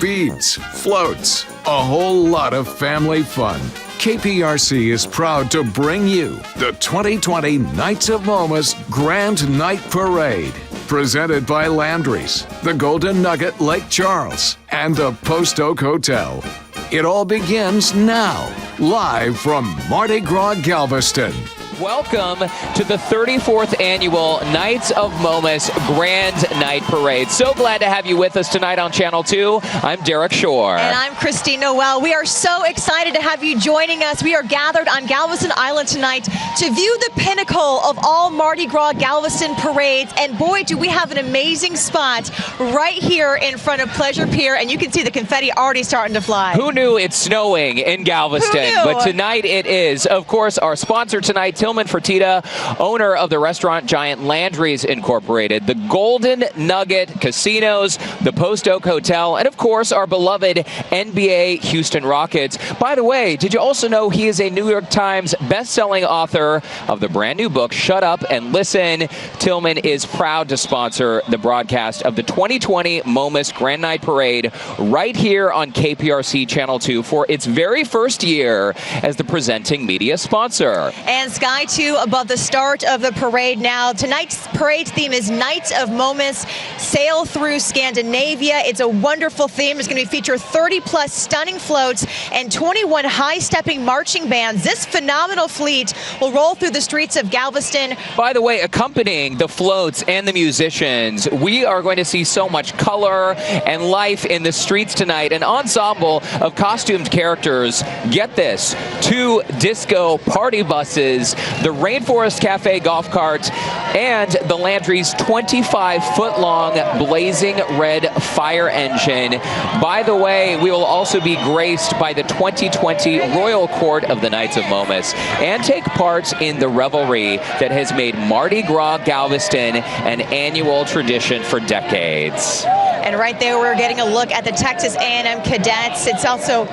beads, floats, a whole lot of family fun. KPRC is proud to bring you the 2020 Knights of Momus Grand Night Parade. Presented by Landry's, the Golden Nugget Lake Charles, and the Post Oak Hotel. It all begins now, live from Mardi Gras, Galveston. Welcome to the 34th annual Knights of Momus Grand Night Parade. So glad to have you with us tonight on Channel 2. I'm Derek Shore. And I'm Christine Noel. We are so excited to have you joining us. We are gathered on Galveston Island tonight to view the pinnacle of all Mardi Gras Galveston parades. And boy, do we have an amazing spot right here in front of Pleasure Pier. And you can see the confetti already starting to fly. Who knew it's snowing in Galveston? Who knew? But tonight it is. Of course, our sponsor tonight, Tillman Fertitta, owner of the restaurant giant Landry's Incorporated, the Golden Nugget Casinos, the Post Oak Hotel, and of course our beloved NBA Houston Rockets. By the way, did you also know he is a New York Times best-selling author of the brand new book, Shut Up and Listen? Tillman is proud to sponsor the broadcast of the 2020 Momus Grand Night Parade right here on KPRC Channel 2 for its very first year as the presenting media sponsor. And Sky 2 above the start of the parade now. Tonight's parade theme is Knights of Momus, Sail Through Scandinavia. It's a wonderful theme. It's going to feature 30-plus stunning floats and 21 high-stepping marching bands. This phenomenal fleet will roll through the streets of Galveston. By the way, accompanying the floats and the musicians, we are going to see so much color and life in the streets tonight. An ensemble of costumed characters, get this, 2 disco party buses, the Rainforest Cafe golf cart, and the Landry's 25-foot-long blazing red fire engine. By the way, we will also be graced by the 2020 Royal Court of the Knights of Momus and take part in the revelry that has made Mardi Gras Galveston an annual tradition for decades. And right there, we're getting a look at the Texas A&M Cadets. It's also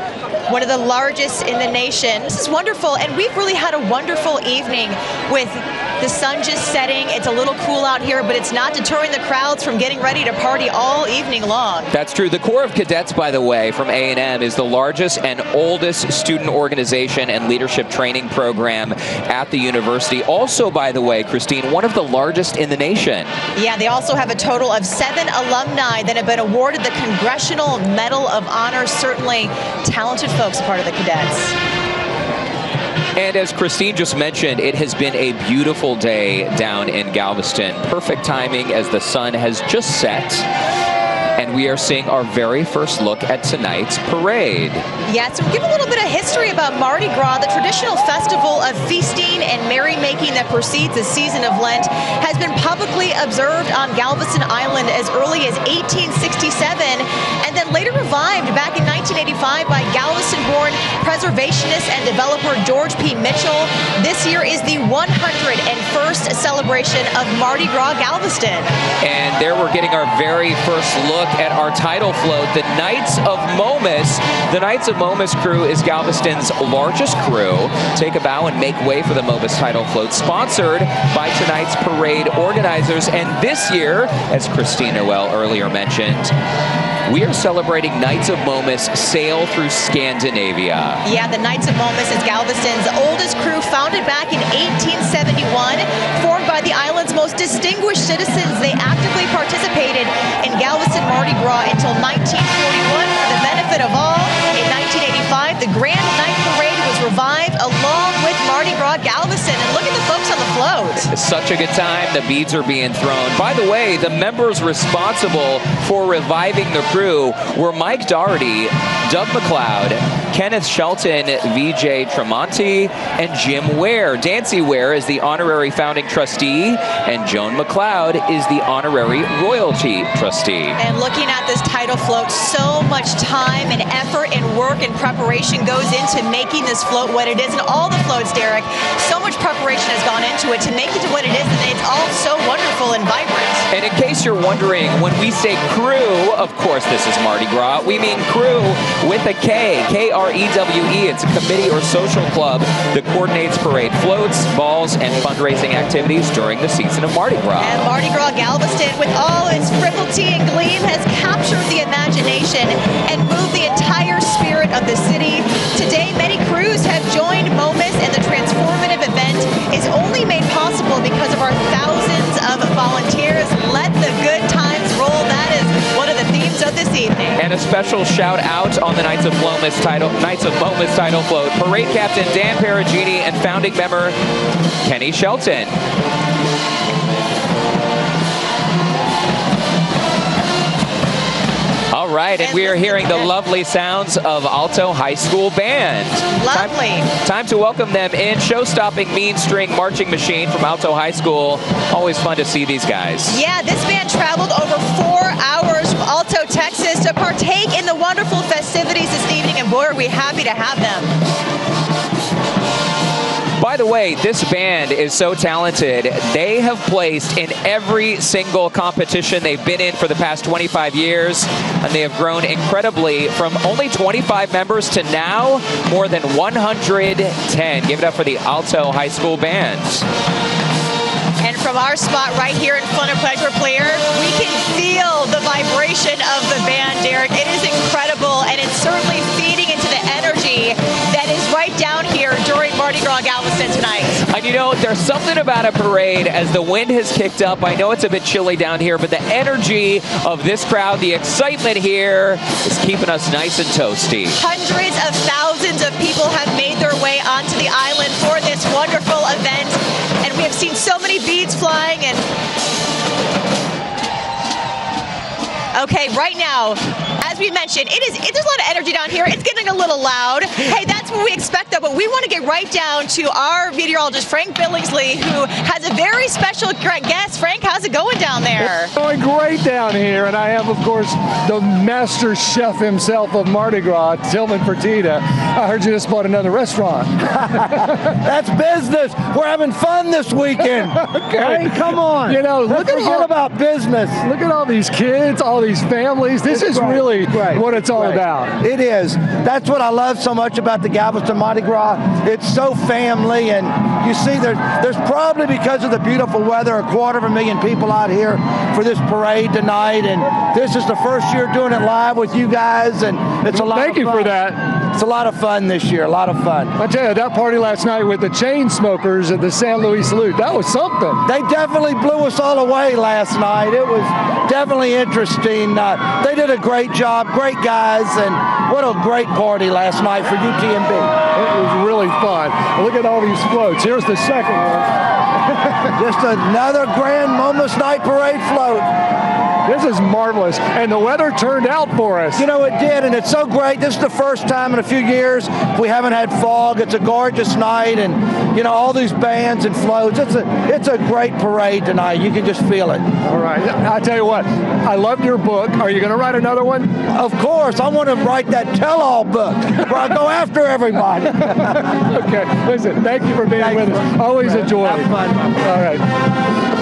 one of the largest in the nation. This is wonderful, and we've really had a wonderful evening with the sun just setting. It's a little cool out here, but it's not deterring the crowds from getting ready to party all evening long. That's true. The Corps of Cadets, by the way, from A&M is the largest and oldest student organization and leadership training program at the university. Also, by the way, Christine, one of the largest in the nation. Yeah, they also have a total of 7 alumni that have been awarded the Congressional Medal of Honor. Certainly talented folks part of the cadets. And as Christine just mentioned, it has been a beautiful day down in Galveston. Perfect timing as the sun has just set. And we are seeing our very first look at tonight's parade. Yeah, so give a little bit of history about Mardi Gras. The traditional festival of feasting and merrymaking that precedes the season of Lent has been publicly observed on Galveston Island as early as 1867 and then later revived back in 1985 by Galveston-born preservationist and developer George P. Mitchell. This year is the 101st celebration of Mardi Gras Galveston. And there we're getting our very first look at our title float, the Knights of Momus. The Knights of Momus crew is Galveston's largest crew. Take a bow and make way for the Momus title float, sponsored by tonight's parade organizers. And this year, as Christine Noel earlier mentioned, we are celebrating Knights of Momus Sail Through Scandinavia. Yeah, the Knights of Momus is Galveston's oldest crew, founded back in 1871, formed by the island's most distinguished citizens. They actively participated in Galveston Mardi Gras until 1941 for the benefit of all. In 1985, the Grand Night Parade was revived along with Mardi Gras Galveston. And look at the folks on the float. It's such a good time. The beads are being thrown. By the way, the members responsible for reviving the crew were Mike Doherty, Doug McLeod, Kenneth Shelton, VJ Tremonti, and Jim Ware. Dancy Ware is the honorary founding trustee, and Joan McLeod is the honorary royalty trustee. And looking at this title float, so much time and effort and work and preparation goes into making this float what it is. And all the floats, Derek, so much preparation has gone into it to make it to what it is, and it's all so wonderful and vibrant. And in case you're wondering, when we say crew, of course this is Mardi Gras, we mean crew with a K, K-R CREWE. It's a committee or social club that coordinates parade floats, balls, and fundraising activities during the season of Mardi Gras. And Mardi Gras Galveston, with all its frivolity and gleam, has captured the imagination and moved the entire spirit of the city. Today, many crews have joined Momus, and the transformative event is only made possible because of our thousands of volunteers. Let the good times roll. That is one of the themes of this evening. And a special shout out on the Knights of Momus title float. Parade Captain Dan Perugini and founding member Kenny Shelton. All right, and we are hearing the lovely sounds of Alto High School Band. Lovely. Time to welcome them in. Show-stopping mean string marching machine from Alto High School. Always fun to see these guys. Yeah, this band traveled over 4 hours from Alto, Texas to partake in the wonderful festivities this evening, and boy, are we happy to have them. By the way, this band is so talented. They have placed in every single competition they've been in for the past 25 years, and they have grown incredibly from only 25 members to now more than 110. Give it up for the Alto High School Band. And from our spot right here in front of Pleasure Player, we can feel the vibration of the band, Derek. It is incredible, and it's certainly feeding into the energy that is right down here during Mardi Gras Galveston tonight. And you know, there's something about a parade as the wind has kicked up. I know it's a bit chilly down here, but the energy of this crowd, the excitement here is keeping us nice and toasty. Hundreds of thousands of people have made their way onto the island for this wonderful event, and we have seen so many beads flying. And okay, right now, as we mentioned, there's a lot of energy down here. It's getting a little loud. Hey, that's what we expect, though, but we want to get right down to our meteorologist, Frank Billingsley, who has a very special guest. Frank, how's it going down there? It's going great down here, and I have, of course, the master chef himself of Mardi Gras, Tillman Fertitta. I heard you just bought another restaurant. That's business. We're having fun this weekend. Okay. Hey, come on. You know, look at about business. Look at all these kids, all these families. This is really what it's all about. It is. That's what I love so much about the Galveston Mardi Gras. It's so family, and you see there's probably, because of the beautiful weather, 250,000 people out here for this parade tonight, and this is the first year doing it live with you guys, and it's a lot of fun. Thank you for that. It's a lot of fun this year, a lot of fun. I tell you, that party last night with the chain smokers at the San Luis Salute, that was something. They definitely blew us all away last night. It was definitely interesting. They did a great job, great guys, and what a great party last night for UTMB. It was really fun. Look at all these floats. Here's the second one. Just another grand Momus Night Parade float. This is marvelous, and the weather turned out for us. You know, it did, and it's so great. This is the first time in a few years we haven't had fog. It's a gorgeous night, and, you know, all these bands and floats. It's a great parade tonight. You can just feel it. All right. I tell you what, I love your book. Are you going to write another one? Of course. I want to write that tell-all book where I go after everybody. Okay. Listen, thank you for being with us. Always a joy. Have fun. All right.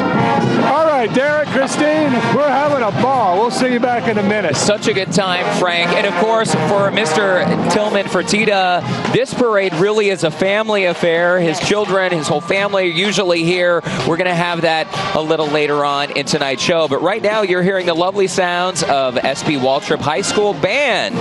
All right, Derek, Christine, we're having a ball. We'll see you back in a minute. Such a good time, Frank. And of course, for Mr. Tillman Fertitta, this parade really is a family affair. His children, his whole family are usually here. We're going to have that a little later on in tonight's show. But right now, you're hearing the lovely sounds of SP Waltrip High School Band.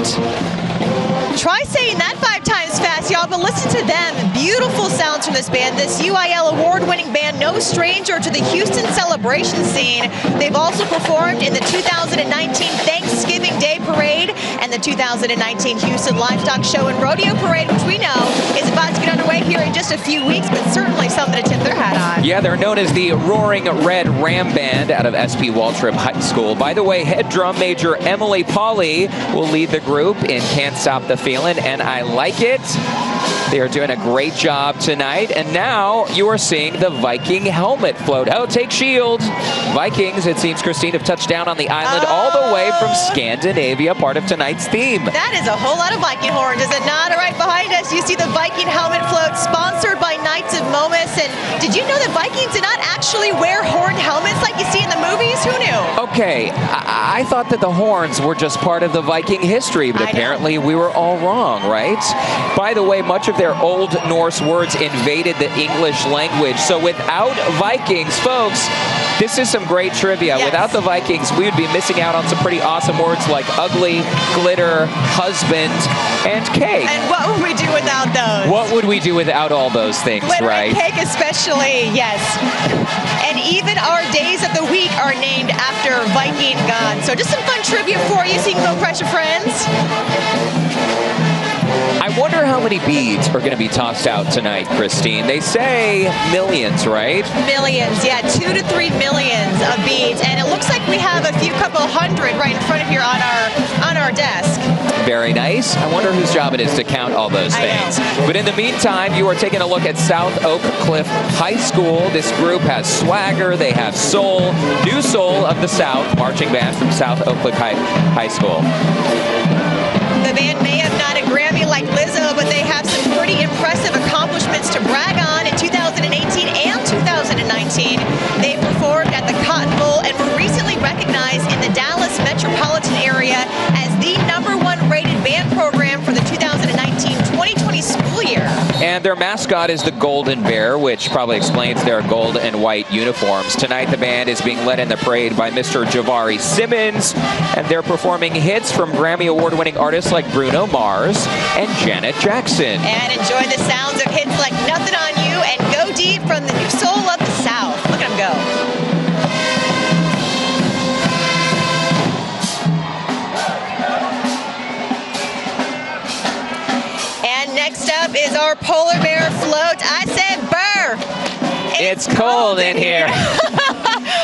Try saying that 5 times fast, y'all, but listen to them. Beautiful sounds from this band. This UIL award-winning band, no stranger to the Houston celebration scene. They've also performed in the 2019 Thanksgiving Day Parade and the 2019 Houston Livestock Show and Rodeo Parade, which we know is about to get underway here in just a few weeks, but certainly something to tip their hat on. Yeah, they're known as the Roaring Red Ram Band out of SP Waltrip High School. By the way, head drum major Emily Pauley will lead the group in Can't Stop the Feeling, and I Like It. They are doing a great job tonight. And now you are seeing the Viking helmet float. Oh, take shield. Vikings, it seems, Christine, have touched down on the island all the way from Scandinavia, part of tonight's theme. That is a whole lot of Viking horns, is it not? All right, behind us, you see the Viking helmet float, sponsored by Knights of Momus. And did you know that Vikings did not actually wear horned helmets like you see in the movies? Who knew? Okay, I thought that the horns were just part of the Viking history, but apparently we were all wrong, right? By the way, much of their Old Norse words invaded the English language. So without Vikings, folks, this is some great trivia. Yes. Without the Vikings, we would be missing out on some pretty awesome words like ugly, glitter, husband, and cake. And what would we do without those? What would we do without all those things, Glitter right? and cake especially, yes. And even our days of the week are named after Viking gods. So just some fun trivia for you, so you can go impress your friends. I wonder how many beads are going to be tossed out tonight, Christine. They say millions, right? Millions, yeah, 2 to 3 millions of beads. And it looks like we have a few couple hundred right in front of here on our desk. Very nice. I wonder whose job it is to count all those things. But in the meantime, you are taking a look at South Oak Cliff High School. This group has swagger. They have soul. New Soul of the South, marching band from South Oak Cliff High School. The band may have not a Grammy like Lizzo, but they have some pretty impressive accomplishments to brag on in 2018 and 2019. They performed at the Cotton Bowl and were recently recognized in the Dallas metropolitan area as the #1 rated band program for the 2019-2020 school year. And their mascot is the Golden Bear, which probably explains their gold and white uniforms. Tonight, the band is being led in the parade by Mr. Javari Simmons, and they're performing hits from Grammy Award-winning artists like Bruno Mars and Janet Jackson. And enjoy the sounds of hits like Nothing on You and Go Deep from the New Soul of the South. Look at them go. Next up is our polar bear float. I said burr. It's cold in here.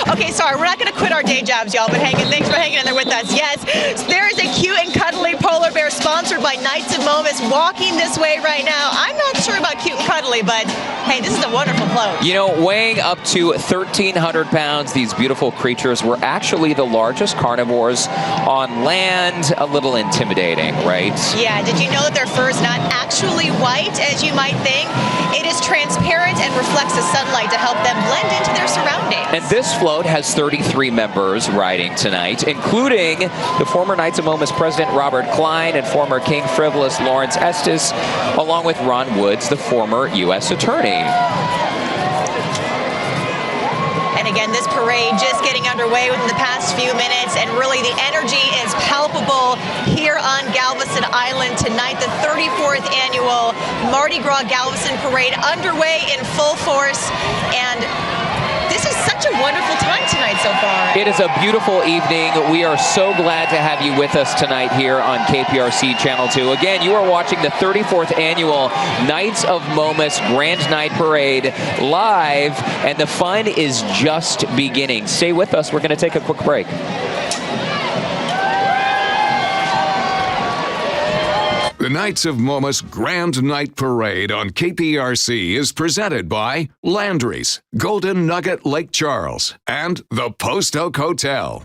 Okay, sorry, we're not going to quit our day jobs, y'all, but thanks for hanging in there with us. Yes, there is a cute and cuddly polar bear sponsored by Knights of Momus walking this way right now. I'm not sure about cute and cuddly, but hey, this is a wonderful float. You know, weighing up to 1,300 pounds, these beautiful creatures were actually the largest carnivores on land. A little intimidating, right? Yeah, did you know that their fur is not actually white, as you might think? It is transparent and reflects the sunlight to help them blend into their surroundings. And this float has 33 members riding tonight, including the former Knights of Momus president Robert Klein and former King Frivolous Lawrence Estes, along with Ron Woods, the former U.S. attorney. And again, this parade just getting underway within the past few minutes, and really the energy is palpable here on Galveston Island tonight. The 34th annual Mardi Gras Galveston Parade underway in full force, and this is such a wonderful time tonight so far. It is a beautiful evening. We are so glad to have you with us tonight here on KPRC Channel 2. Again, you are watching the 34th annual Knights of Momus Grand Night Parade live, and the fun is just beginning. Stay with us. We're going to take a quick break. The Knights of Momus Grand Night Parade on KPRC is presented by Landry's, Golden Nugget Lake Charles, and the Post Oak Hotel.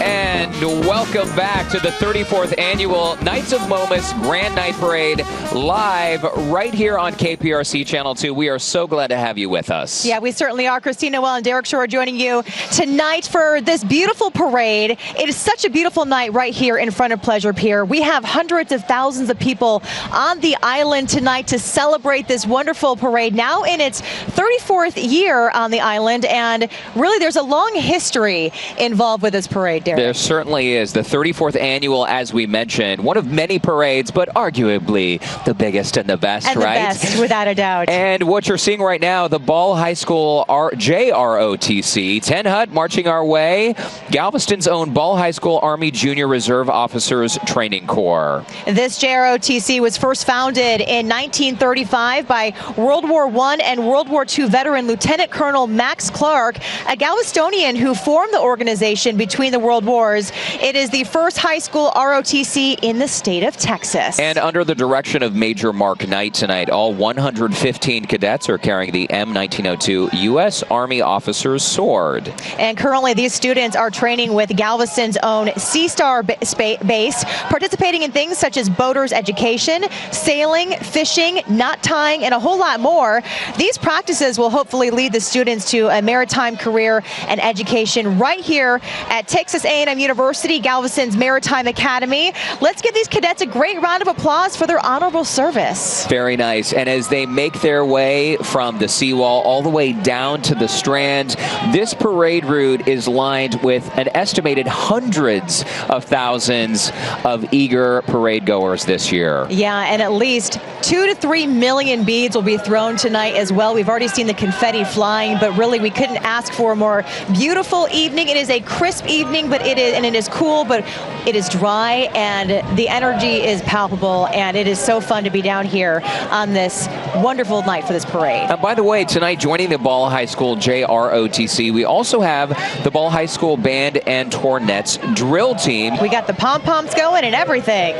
And welcome back to the 34th annual Knights of Momus Grand Night Parade live right here on KPRC Channel 2. We are so glad to have you with us. Yeah, we certainly are. Christina Well and Derek Shore joining you tonight for this beautiful parade. It is such a beautiful night right here in front of Pleasure Pier. We have hundreds of thousands of people on the island tonight to celebrate this wonderful parade, now in its 34th year on the island. And really, there's a long history involved with this parade, Derek. There certainly is. the 34th annual, as we mentioned. One of many parades, but arguably the biggest and the best, and right? The best, without a doubt. And what you're seeing right now, the Ball High School JROTC, 10 Hut marching our way, Galveston's own Ball High School Army Junior Reserve Officers Training Corps. This JROTC was first founded in 1935 by World War I and World War II veteran Lieutenant Colonel Max Clark, a Galvestonian who formed the organization between the World Wars. It is the first high school ROTC in the state of Texas. And under the direction of Major Mark Knight tonight, all 115 cadets are carrying the M1902 U.S. Army Officer's Sword. And currently these students are training with Galveston's own Sea Star base, participating in things such as boaters education, sailing, fishing, knot tying, and a whole lot more. These practices will hopefully lead the students to a maritime career and education right here at Texas A&M University, Galveston's Maritime Academy. Let's give these cadets a great round of applause for their honorable service. Very nice. And as they make their way from the seawall all the way down to the Strand, this parade route is lined with an estimated hundreds of thousands of eager parade goers this year. Yeah, and at least 2 to 3 million beads will be thrown tonight as well. We've already seen the confetti flying, but really we couldn't ask for a more beautiful evening. It is a crisp evening, but it is cool, but it is dry, and the energy is palpable, and it is so fun to be down here on this wonderful night for this parade. By the way, tonight joining the Ball High School JROTC, we also have the Ball High School Band and Tornettes drill team. We got the pom-poms going and everything.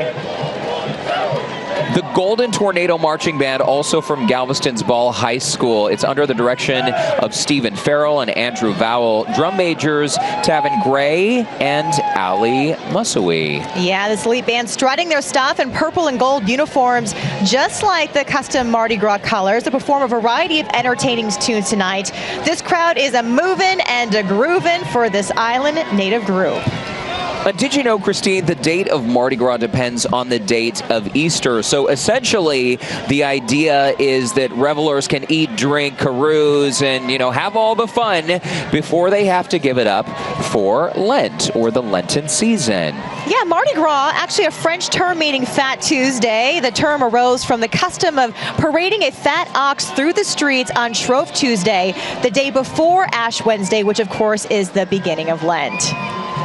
The Golden Tornado Marching Band, also from Galveston's Ball High School. It's under the direction of Stephen Farrell and Andrew Vowell. Drum majors, Tavin Gray and Ali Musawi. Yeah, this elite band strutting their stuff in purple and gold uniforms, just like the custom Mardi Gras colors. They perform a variety of entertaining tunes tonight. This crowd is a moving and a grooving for this island native group. Did you know, Christine, the date of Mardi Gras depends on the date of Easter. So essentially, the idea is that revelers can eat, drink, carouse, and, have all the fun before they have to give it up for Lent, or the Lenten season. Yeah, Mardi Gras, actually a French term meaning Fat Tuesday. The term arose from the custom of parading a fat ox through the streets on Shrove Tuesday, the day before Ash Wednesday, which of course is the beginning of Lent.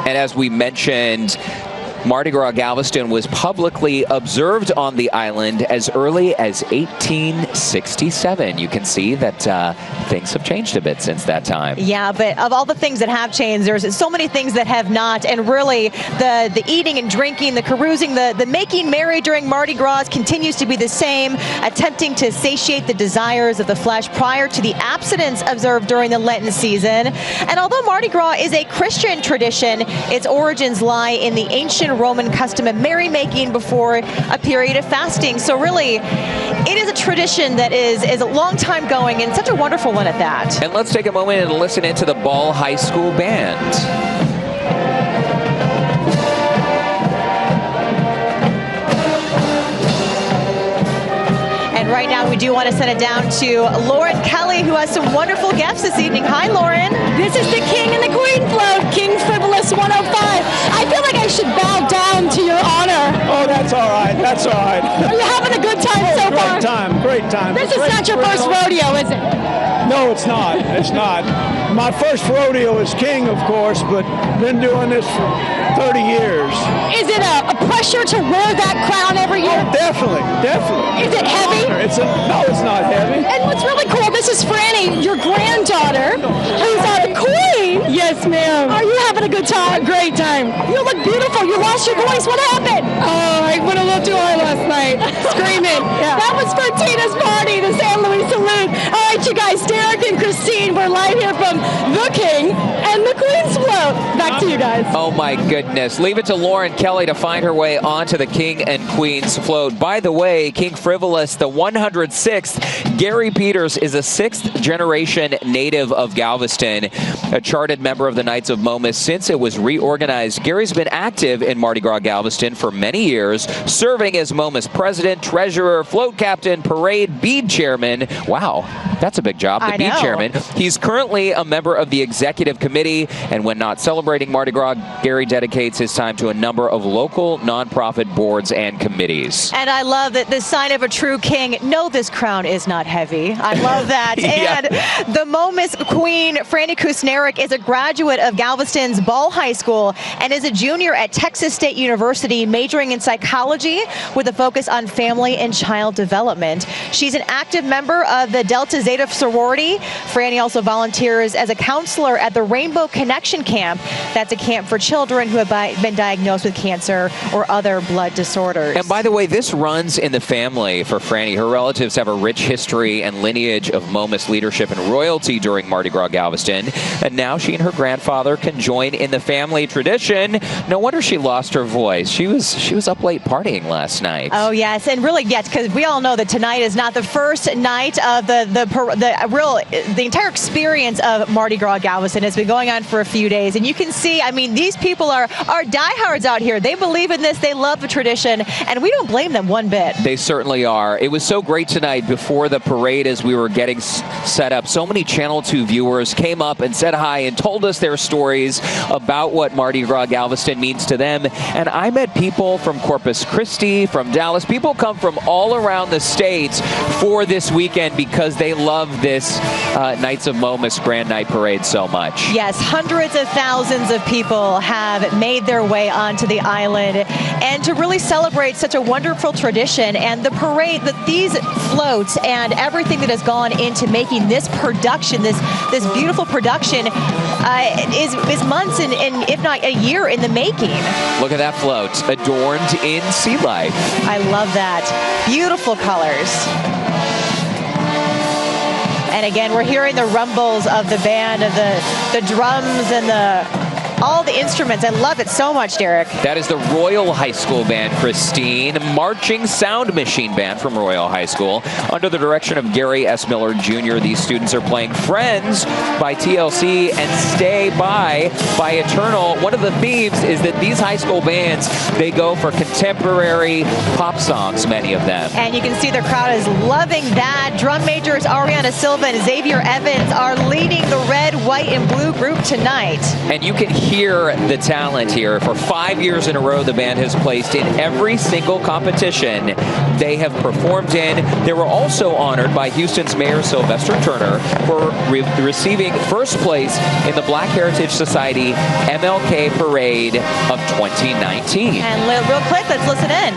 And as we mentioned, Mardi Gras Galveston was publicly observed on the island as early as 1867. You can see that things have changed a bit since that time. Yeah, but of all the things that have changed, there's so many things that have not. And really, the eating and drinking, the carousing, the making merry during Mardi Gras continues to be the same, attempting to satiate the desires of the flesh prior to the abstinence observed during the Lenten season. And although Mardi Gras is a Christian tradition, its origins lie in the ancient Roman custom of merrymaking before a period of fasting. So really, it is a tradition that is a long time going, and such a wonderful one at that. And let's take a moment and listen into the Ball High School Band. Right now, we do want to send it down to Lauren Kelly, who has some wonderful guests this evening. Hi, Lauren. This is the King and the Queen float, King Frivolous 105. I feel like I should bow down to your honor. Oh, that's all right. That's all right. Are you having a good time so far? Great time. This is not your first rodeo, is it? No, it's not. It's not. My first rodeo is King, of course, but been doing this for 30 years. Is it a pressure to wear that crown every year? Oh, definitely. Is it heavy? No, it's not heavy. And what's really cool, this is Franny, your granddaughter, who's the queen. Yes, ma'am. Are you having a good time? A great time. You look beautiful. You lost your voice. What happened? Oh, I went a little too high last night. Screaming. Yeah. That was for Tina's party, the San Luis Salute. All right, you guys, Derek and Christine, we're live here from the King and the Queen's float. Back to you guys. Oh my goodness. Leave it to Lauren Kelly to find her way onto the King and Queen's float. By the way, King Frivolous, the 106th, Gary Peters is a 6th generation native of Galveston, a charted member of the Knights of Momus since it was reorganized. Gary's been active in Mardi Gras Galveston for many years, serving as Momus president, treasurer, float captain, parade bead chairman. Wow, that's a big job, the bead chairman. He's currently a member of the executive committee, and when not celebrating Mardi Gras, Gary dedicates his time to a number of local nonprofit boards and committees. And I love that the sign of a true king, no, this crown is not heavy. I love that. Yeah. And the Momus Queen, Franny Kusnerick, is a graduate of Galveston's Ball High School and is a junior at Texas State University, majoring in psychology with a focus on family and child development. She's an active member of the Delta Zeta sorority. Franny also volunteers as a counselor at the Rainbow Connection Camp. That's a camp for children who have been diagnosed with cancer or other blood disorders. And by the way, this runs in the family for Franny. Her relatives have a rich history and lineage of Momus leadership and royalty during Mardi Gras Galveston. And now she and her grandfather can join in the family tradition. No wonder she lost her voice. She was up late partying last night. Oh yes, and really yes, because we all know that tonight is not the first night of the entire experience of Mardi Gras Galveston. Has been going on for a few days, and you can see, I mean, these people are diehards out here. They believe in this, they love the tradition, and we don't blame them one bit. They certainly are. It was so great tonight before the parade as we were getting set up. So many Channel 2 viewers came up and said hi and told us their stories about what Mardi Gras Galveston means to them. And I met people from Corpus Christi, from Dallas. People come from all around the states for this weekend because they love this Knights of Momus Grand Night Parade so much. Yes, hundreds of thousands of people have made their way onto the island, and to really celebrate such a wonderful tradition and the parade, that these floats and everything that has gone into making this production, this beautiful production, is months and if not a year in the making. Look at that float, adorned in sea life. I love that. Beautiful colors. And again, we're hearing the rumbles of the band, of the drums and all the instruments. I love it so much, Derek. That is the Royal High School Band, Christine, marching sound machine band from Royal High School. Under the direction of Gary S. Miller Jr., these students are playing Friends by TLC and Stay by Eternal. One of the themes is that these high school bands, they go for contemporary pop songs, many of them. And you can see the crowd is loving that. Drum majors Ariana Silva and Xavier Evans are leading the red, white, and blue group tonight. And you can hear the talent here. For 5 years in a row, the band has placed in every single competition they have performed in. They were also honored by Houston's Mayor Sylvester Turner for receiving first place in the Black Heritage Society MLK Parade of 2019. And real quick, let's listen in.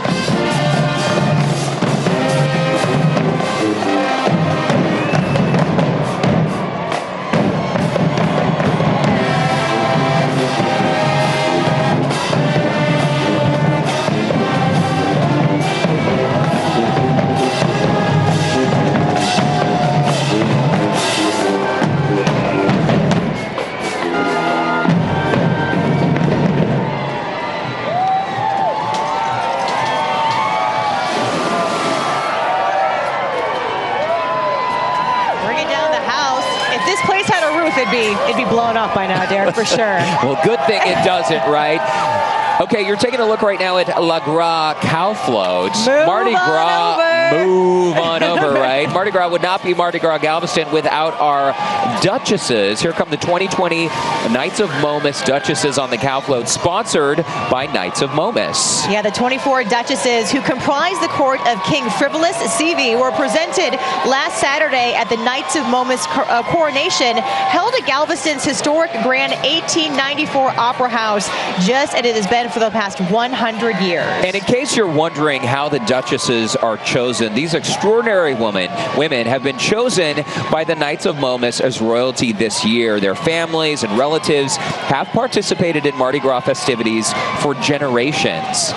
It'd be blown up by now, Derek, for sure. Well, good thing it doesn't, right? Okay, you're taking a look right now at La Gras cow floats. Mardi Gras, move on over, right? Mardi Gras would not be Mardi Gras Galveston without our Duchesses. Here come the 2020 Knights of Momus Duchesses on the cow float, sponsored by Knights of Momus. Yeah, the 24 Duchesses, who comprise the court of King Frivolous CV, were presented last Saturday at the Knights of Momus coronation, held at Galveston's historic Grand 1894 Opera House, just as it has been for the past 100 years. And in case you're wondering how the Duchesses are chosen, these extraordinary women have been chosen by the Knights of Momus as royalty this year. Their families and relatives have participated in Mardi Gras festivities for generations.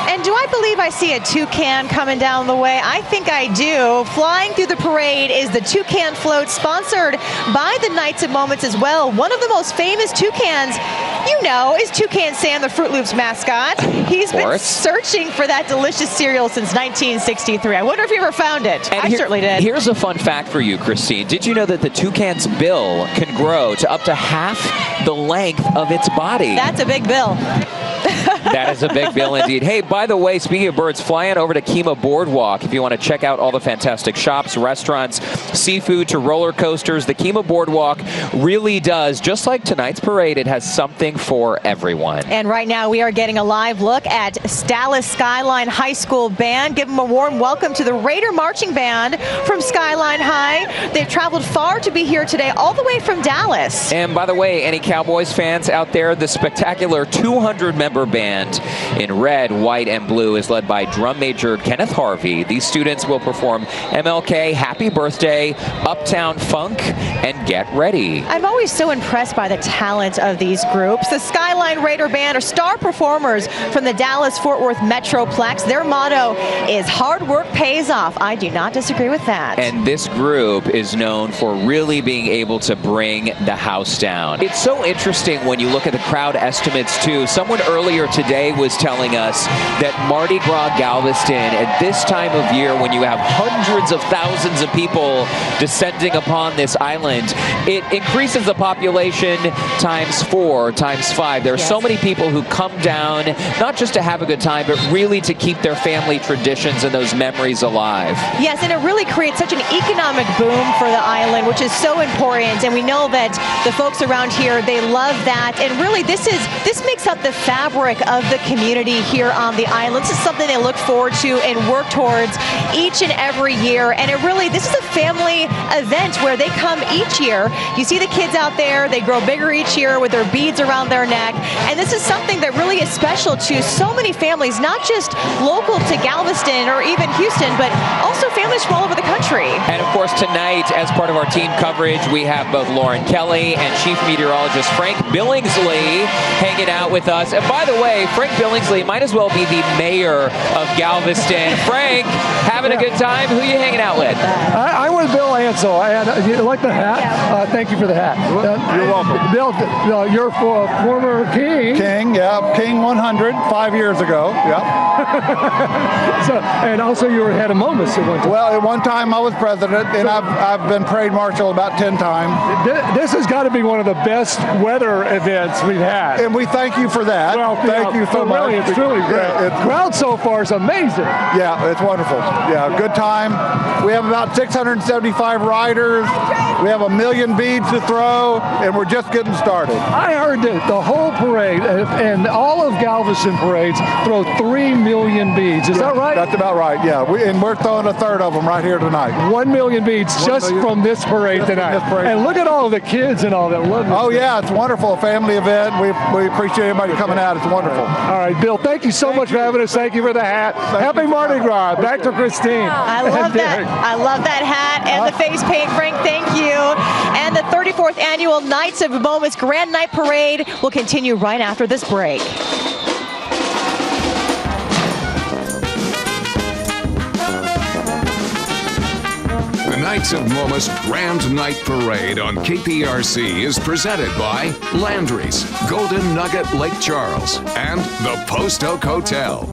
And do I believe I see a toucan coming down the way? I think I do. Flying through the parade is the toucan float, sponsored by the Knights of Momus as well. One of the most famous toucans, you know, is Toucan Sam, the Fruit Loops mascot. He's been searching for that delicious cereal since 1963. I wonder if he ever found it. And I certainly did. Here's a fun fact for you, Christine. Did you know that the toucan's bill can grow to up to half the length of its body? That's a big bill. That is a big bill indeed. Hey, by the way, speaking of birds, fly on over to Kima Boardwalk if you want to check out all the fantastic shops, restaurants, seafood to roller coasters. The Kima Boardwalk really does, just like tonight's parade, it has something for everyone. And right now we are getting a live look at Dallas Skyline High School Band. Give them a warm welcome to the Raider Marching Band from Skyline High. They've traveled far to be here today, all the way from Dallas. And by the way, any Cowboys fans out there, the spectacular 200-member band in red, white, and blue is led by drum major Kenneth Harvey. These students will perform MLK, Happy Birthday, Uptown Funk, and Get Ready. I'm always so impressed by the talent of these groups. The Skyline Raider Band are star performers from the Dallas-Fort Worth Metroplex. Their motto is hard work pays off. I do not disagree with that. And this group is known for really being able to bring the house down. It's so interesting when you look at the crowd estimates too. Someone earlier today was telling us that Mardi Gras Galveston at this time of year, when you have hundreds of thousands of people descending upon this island, it increases the population times 4, times 5. There are so many people who come down, not just to have a good time, but really to keep their family traditions and those memories alive. Yes, and it really creates such an economic boom for the island, which is so important. And we know that the folks around here, they love that. And really, this makes up the fabric of the community here on the island. This is something they look forward to and work towards each and every year. And this is a family event where they come each year. You see the kids out there, they grow bigger each year with their beads around their neck. And this is something that really is special to so many families, not just local to Galveston or even Houston, but also families from all over the country. And of course, tonight, as part of our team coverage, we have both Lauren Kelly and Chief Meteorologist Frank Billingsley hanging out with us. And by the way, Frank Billingsley might as well be the mayor of Galveston. Frank, having a good time? Who are you hanging out with? I'm with Bill Ansel. You like the hat? Thank you for the hat. You're welcome. Bill, you're former king. King, yeah. King 100, 5 years ago. Yeah. And also you were head of Momus at one time. Well, at one time I was president, and I've been parade marshal about 10 times. This has got to be one of the best weather events we've had. And we thank you for that. Well, thank you so much. Really, it's really great. The crowd so far is amazing. Yeah, it's wonderful. Yeah, good time. We have about 675 riders. We have 1 million beads to throw, and we're just getting started. I heard that the whole parade and all of Galveston parades throw 3 million beads. Is that right? That's about right, yeah. We're throwing a third of them right here tonight. 1 million beads from this parade tonight. And look at all the kids and all that. Oh, yeah, it's wonderful. A family event. We appreciate everybody coming out. It's wonderful. All right, Bill, thank you so much for having us. Thank you for the hat. Happy Mardi Gras. Back to Christine. I love that. I love that hat and the face paint, Frank. Thank you. And the 34th annual Knights of Momus Grand Night Parade will continue right after this break. The Knights of Momus Grand Night Parade on KPRC is presented by Landry's, Golden Nugget Lake Charles, and the Post Oak Hotel.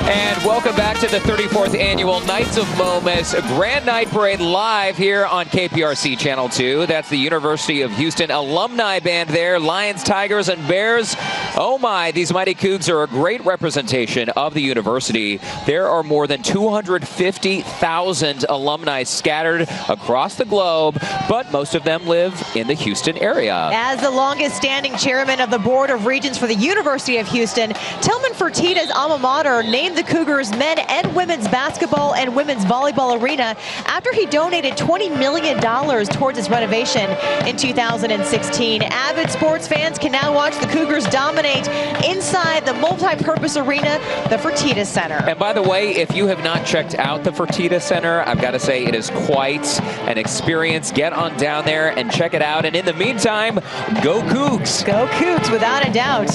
And welcome back to the 34th annual Knights of Momus Grand Night Parade live here on KPRC Channel 2. That's the University of Houston alumni band there. Lions, Tigers, and Bears. Oh my, these mighty Cougs are a great representation of the university. There are more than 250,000 alumni scattered across the globe, but most of them live in the Houston area. As the longest standing chairman of the Board of Regents for the University of Houston, Tillman Fertitta's alma mater named the Cougars men and women's basketball and women's volleyball arena after he donated $20 million towards its renovation in 2016. Avid sports fans can now watch the Cougars dominate inside the multi-purpose arena, the Fertitta Center. And by the way, if you have not checked out the Fertitta Center, I've got to say it is quite an experience. Get on down there and check it out. And in the meantime, go Cougs. Go Cougs, without a doubt.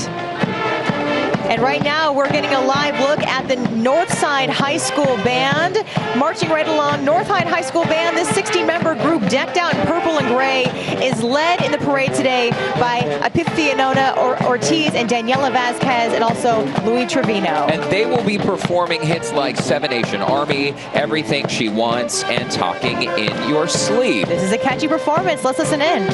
And right now, we're getting a live look at the Northside High School Band. Marching right along, Northside High School Band, this 60-member group decked out in purple and gray is led in the parade today by Epifionona Ortiz and Daniela Vasquez and also Louis Trevino. And they will be performing hits like Seven Nation Army, Everything She Wants, and Talking in Your Sleep. This is a catchy performance. Let's listen in.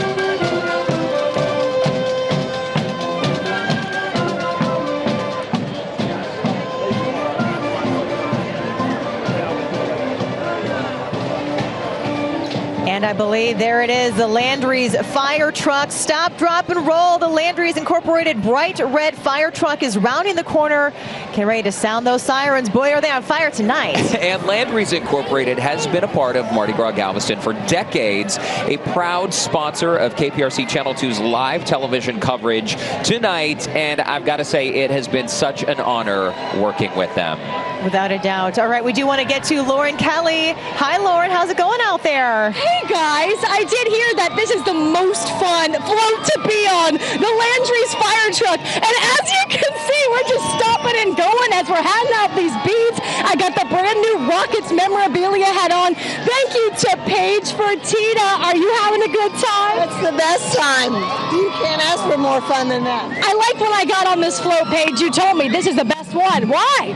And I believe there it is, the Landry's fire truck. Stop, drop, and roll. The Landry's Incorporated bright red fire truck is rounding the corner. Get ready to sound those sirens. Boy, are they on fire tonight. And Landry's Incorporated has been a part of Mardi Gras Galveston for decades, a proud sponsor of KPRC Channel 2's live television coverage tonight. And I've got to say, it has been such an honor working with them. Without a doubt. All right, we do want to get to Lauren Kelly. Hi, Lauren. How's it going out there? Hey, guys. I did hear that this is the most fun float to be on, the Landry's fire truck. And as you can see, we're just stopping and going as we're handing out these beads. I got the brand new Rockets memorabilia hat on. Thank you to Paige Fertitta. Are you having a good time? It's the best time. You can't ask for more fun than that. I liked when I got on this float, Paige. You told me this is the best one. Why?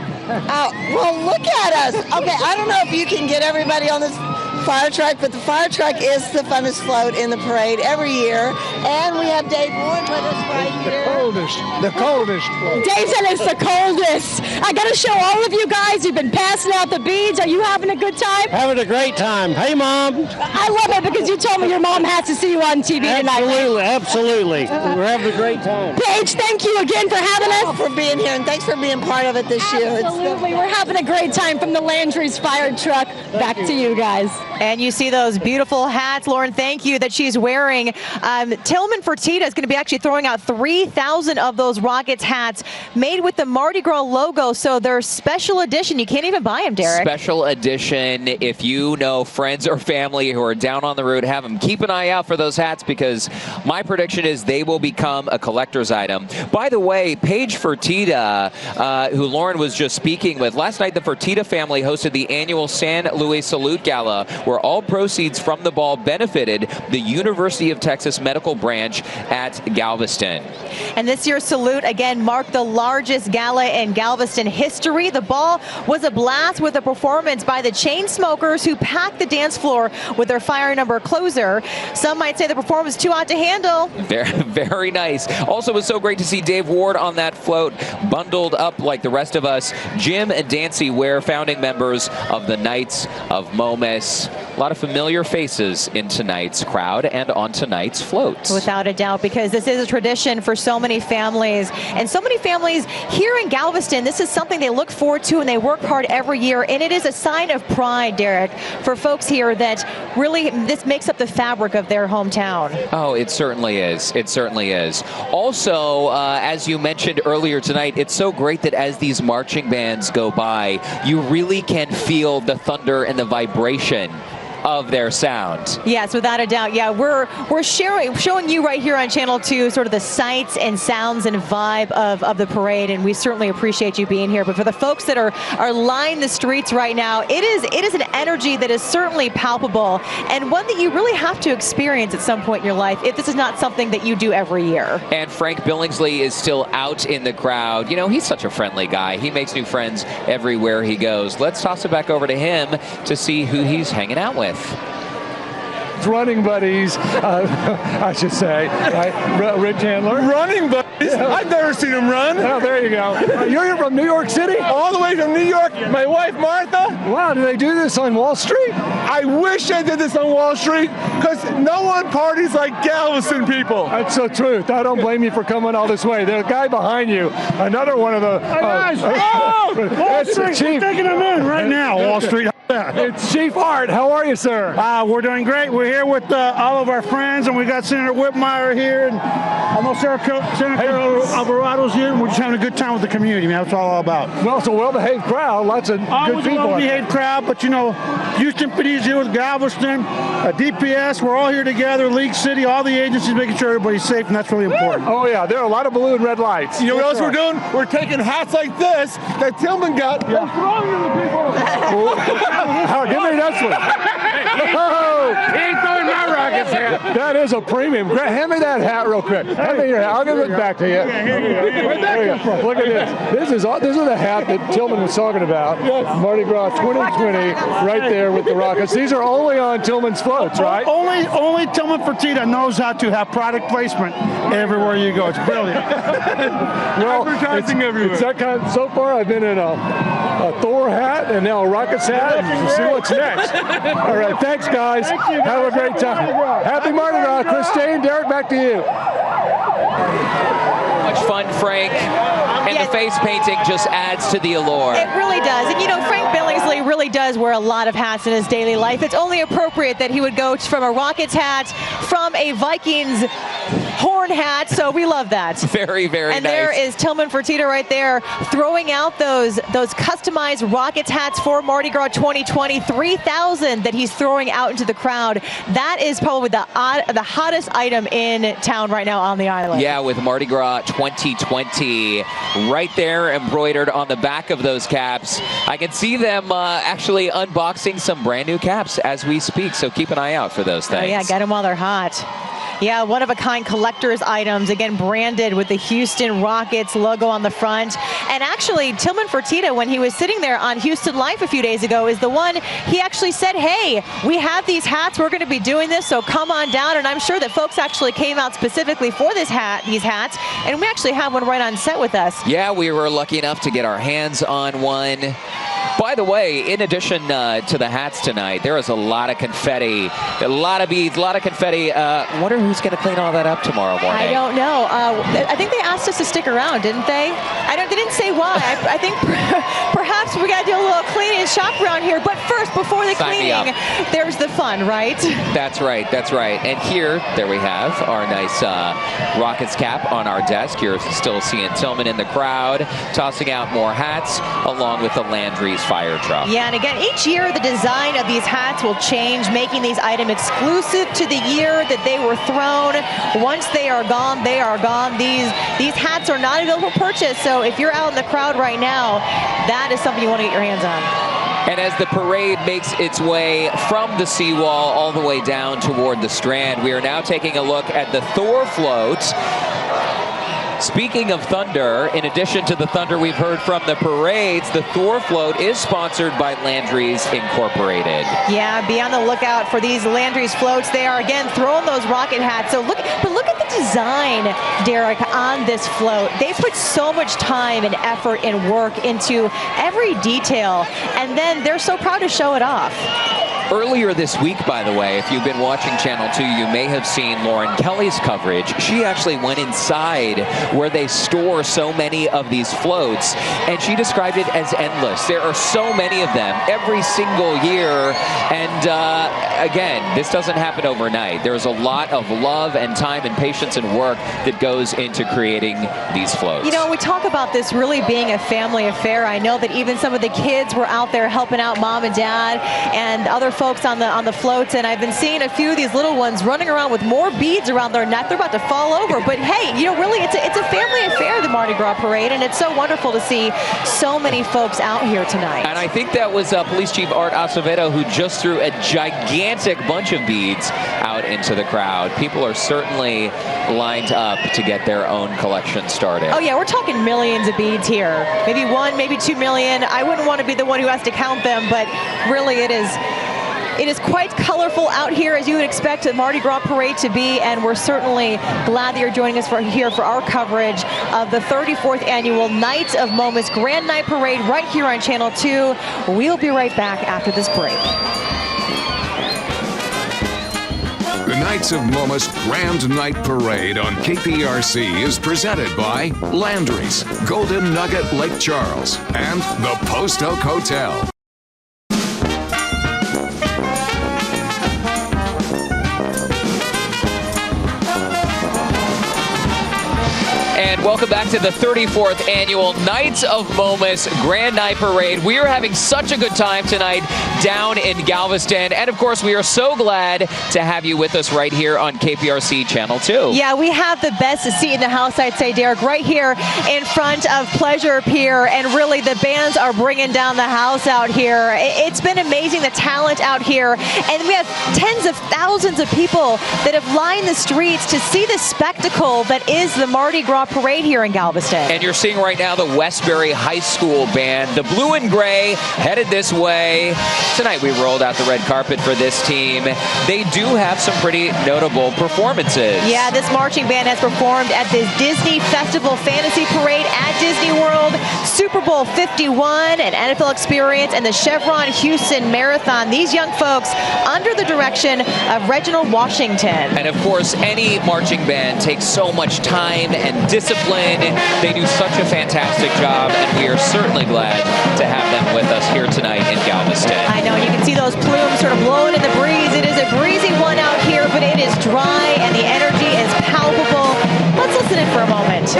Well, look at us. Okay, I don't know if you can get everybody on this fire truck, but the fire truck is the funnest float in the parade every year. And we have Dave Ward with us right here. The coldest float. Dave said it's the coldest. I got to show all of you guys, you've been passing out the beads. Are you having a good time? Having a great time. Hey, Mom. I love it because you told me your mom has to see you on TV tonight. Absolutely. We're having a great time. Paige, thank you again for having us. For being here, and thanks for being part of it this year. Absolutely. We're having a great time from the Landry's fire truck. Back to you guys. And you see those beautiful hats, Lauren, thank you, that she's wearing. Tillman Fertitta is going to be actually throwing out 3,000 of those Rockets hats made with the Mardi Gras logo. So they're special edition. You can't even buy them, Derek. Special edition. If you know friends or family who are down on the road, have them. Keep an eye out for those hats because my prediction is they will become a collector's item. By the way, Paige Fertitta, who Lauren was just speaking with, last night the Fertitta family hosted the annual San Luis Salute Gala, where all proceeds from the ball benefited the University of Texas Medical Branch at Galveston. And this year's salute, again, marked the largest gala in Galveston history. The ball was a blast with a performance by the Chainsmokers, who packed the dance floor with their fire number closer. Some might say the performance was too hot to handle. Very, very nice. Also, it was so great to see Dave Ward on that float, bundled up like the rest of us. Jim and Dancy Ware, founding members of the Knights of Momus. A lot of familiar faces in tonight's crowd and on tonight's floats. Without a doubt, because this is a tradition for so many families. And so many families here in Galveston, this is something they look forward to and they work hard every year. And it is a sign of pride, Derek, for folks here that really this makes up the fabric of their hometown. Oh, it certainly is. It certainly is. Also, as you mentioned earlier tonight, it's so great that as these marching bands go by, you really can feel the thunder and the vibration of their sound. Yes, without a doubt. Yeah, we're showing you right here on Channel 2 sort of the sights and sounds and vibe of the parade, and we certainly appreciate you being here. But for the folks that are lining the streets right now, it is an energy that is certainly palpable and one that you really have to experience at some point in your life if this is not something that you do every year. And Frank Billingsley is still out in the crowd. You know, he's such a friendly guy. He makes new friends everywhere he goes. Let's toss it back over to him to see who he's hanging out with. Running buddies, I should say, right? Rick Chandler. Running buddies? Yeah. I've never seen him run. Oh, there you go. You're from New York City? All the way from New York. My wife, Martha. Wow, do they do this on Wall Street? I wish I did this on Wall Street because no one parties like Galveston people. That's the truth. I don't blame you for coming all this way. The guy behind you, another one of the... Wall Street, we're taking him in right now, Wall Street. It's Chief Art. How are you, sir? We're doing great. We're here with all of our friends, and we got Senator Whitmire here, and almost Senator Alvarado's here. And we're just having a good time with the community, man. That's all about. Well, it's a well-behaved crowd. Lots of good people. A well-behaved crowd, but you know, Houston PD's here with Galveston, DPS. We're all here together. League City, all the agencies making sure everybody's safe, and that's really important. Oh yeah, there are a lot of blue and red lights. You know what else we're doing? We're taking hats like this that Tillman got and throwing them to people. Give me this one. He ain't throwing my Rockets hat. That is a premium. Hand me that hat real quick. Hand me your hat. I'll give it back to you. Where'd that come from? Look at this. This is the hat that Tillman was talking about. Mardi Gras 2020, right there with the Rockets. These are only on Tillman's floats, right? Only Tillman Fertitta knows how to have product placement everywhere you go. It's brilliant. Well, advertising everywhere. It's that kind. So far, I've been in a Thor hat and now a Rockets hat. We'll see what's next. All right, thanks, guys. Have a great time. Happy Mardi Gras. Christine, Derek, back to you. Much fun, Frank. And the face painting just adds to the allure. It really does. And you know, Frank Billingsley really does wear a lot of hats in his daily life. It's only appropriate that he would go from a Rockets hat, from a Vikings horn hat, so we love that. Very, very and nice. There is Tillman Fertitta right there throwing out those customized Rockets hats for Mardi Gras 2020, 3,000 that he's throwing out into the crowd. That is probably the hottest item in town right now on the island. Yeah, with Mardi Gras 2020 right there embroidered on the back of those caps. I can see them actually unboxing some brand new caps as we speak, so keep an eye out for those things. Oh yeah, get them while they're hot. Yeah, one-of-a-kind collector's items, again, branded with the Houston Rockets logo on the front. And actually, Tillman Fertitta, when he was sitting there on Houston Life a few days ago, is the one, he actually said, hey, we have these hats, we're going to be doing this, so come on down. And I'm sure that folks actually came out specifically for these hats, and we actually have one right on set with us. Yeah, we were lucky enough to get our hands on one. By the way, in addition to the hats tonight, there is a lot of confetti, a lot of beads, a lot of confetti. Wonder who's going to clean all that up tomorrow morning. I don't know. I think they asked us to stick around, didn't they? They didn't say why. I think perhaps we got to do a little cleaning and shop around here. But first, before the cleaning, there's the fun, right? That's right. That's right. And here, there we have our nice Rockets cap on our desk. You're still seeing Tillman in the crowd, tossing out more hats, along with the Landry's fire truck. Yeah, and again, each year the design of these hats will change, making these items exclusive to the year that they were thrown. Once they are gone, they are gone. These hats are not available for purchase, so if you're out in the crowd right now, that is something you want to get your hands on. And as the parade makes its way from the seawall all the way down toward the Strand, we are now taking a look at the Thor float. Speaking of thunder, in addition to the thunder we've heard from the parades, the Thor float is sponsored by Landry's Incorporated. Yeah, be on the lookout for these Landry's floats. They are, again, throwing those rocket hats. So look at the design, Derek, on this float. They put so much time and effort and work into every detail, and then they're so proud to show it off. Earlier this week, by the way, if you've been watching Channel 2, you may have seen Lauren Kelly's coverage. She actually went inside where they store so many of these floats, and she described it as endless. There are so many of them every single year, and again, this doesn't happen overnight. There's a lot of love and time and patience and work that goes into creating these floats. You know, we talk about this really being a family affair. I know that even some of the kids were out there helping out mom and dad and other folks on the floats, and I've been seeing a few of these little ones running around with more beads around their neck. They're about to fall over, but hey, you know, really, it's a family affair, the Mardi Gras parade, and it's so wonderful to see so many folks out here tonight. And I think that was Police Chief Art Acevedo who just threw a gigantic bunch of beads out into the crowd. People are certainly lined up to get their own collection started. Oh yeah, we're talking millions of beads here. Maybe 1, maybe 2 million. I wouldn't want to be the one who has to count them, but really it is quite colorful out here, as you would expect a Mardi Gras parade to be, and we're certainly glad that you're joining us here for our coverage of the 34th annual Night of Moments Grand Night Parade right here on Channel 2. We'll be right back after this break. The Knights of Momus Grand Night Parade on KPRC is presented by Landry's, Golden Nugget Lake Charles, and the Post Oak Hotel. And welcome back to the 34th annual Knights of Momus Grand Night Parade. We are having such a good time tonight down in Galveston. And of course, we are so glad to have you with us right here on KPRC Channel 2. Yeah, we have the best seat in the house, I'd say, Derek, right here in front of Pleasure Pier. And really, the bands are bringing down the house out here. It's been amazing, the talent out here. And we have tens of thousands of people that have lined the streets to see the spectacle that is the Mardi Gras parade here in Galveston. And you're seeing right now the Westbury High School band, the blue and gray, headed this way. Tonight we rolled out the red carpet for this team. They do have some pretty notable performances. Yeah, this marching band has performed at the Disney Festival Fantasy Parade at Disney World, Super Bowl 51, an NFL Experience, and the Chevron Houston Marathon. These young folks under the direction of Reginald Washington. And of course, any marching band takes so much time and discipline. They do such a fantastic job, and we are certainly glad to have them with us here tonight in Galveston. I know, you can see those plumes sort of blowing in the breeze. It is a breezy one out here, but it is dry and the energy is palpable. Let's listen in for a moment.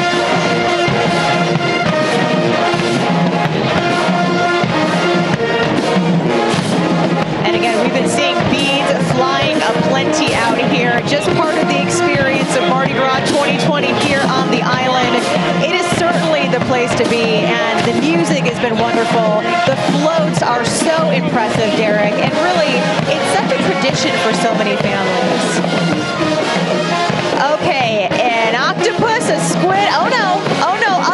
And again, we've been seeing beads flying aplenty out here. Just part of the experience of Mardi Gras 2020 here on the island. It is certainly the place to be, and the music has been wonderful. The floats are so impressive, Derek, and really, it's such a tradition for so many families. Okay, an octopus, a squid, oh no,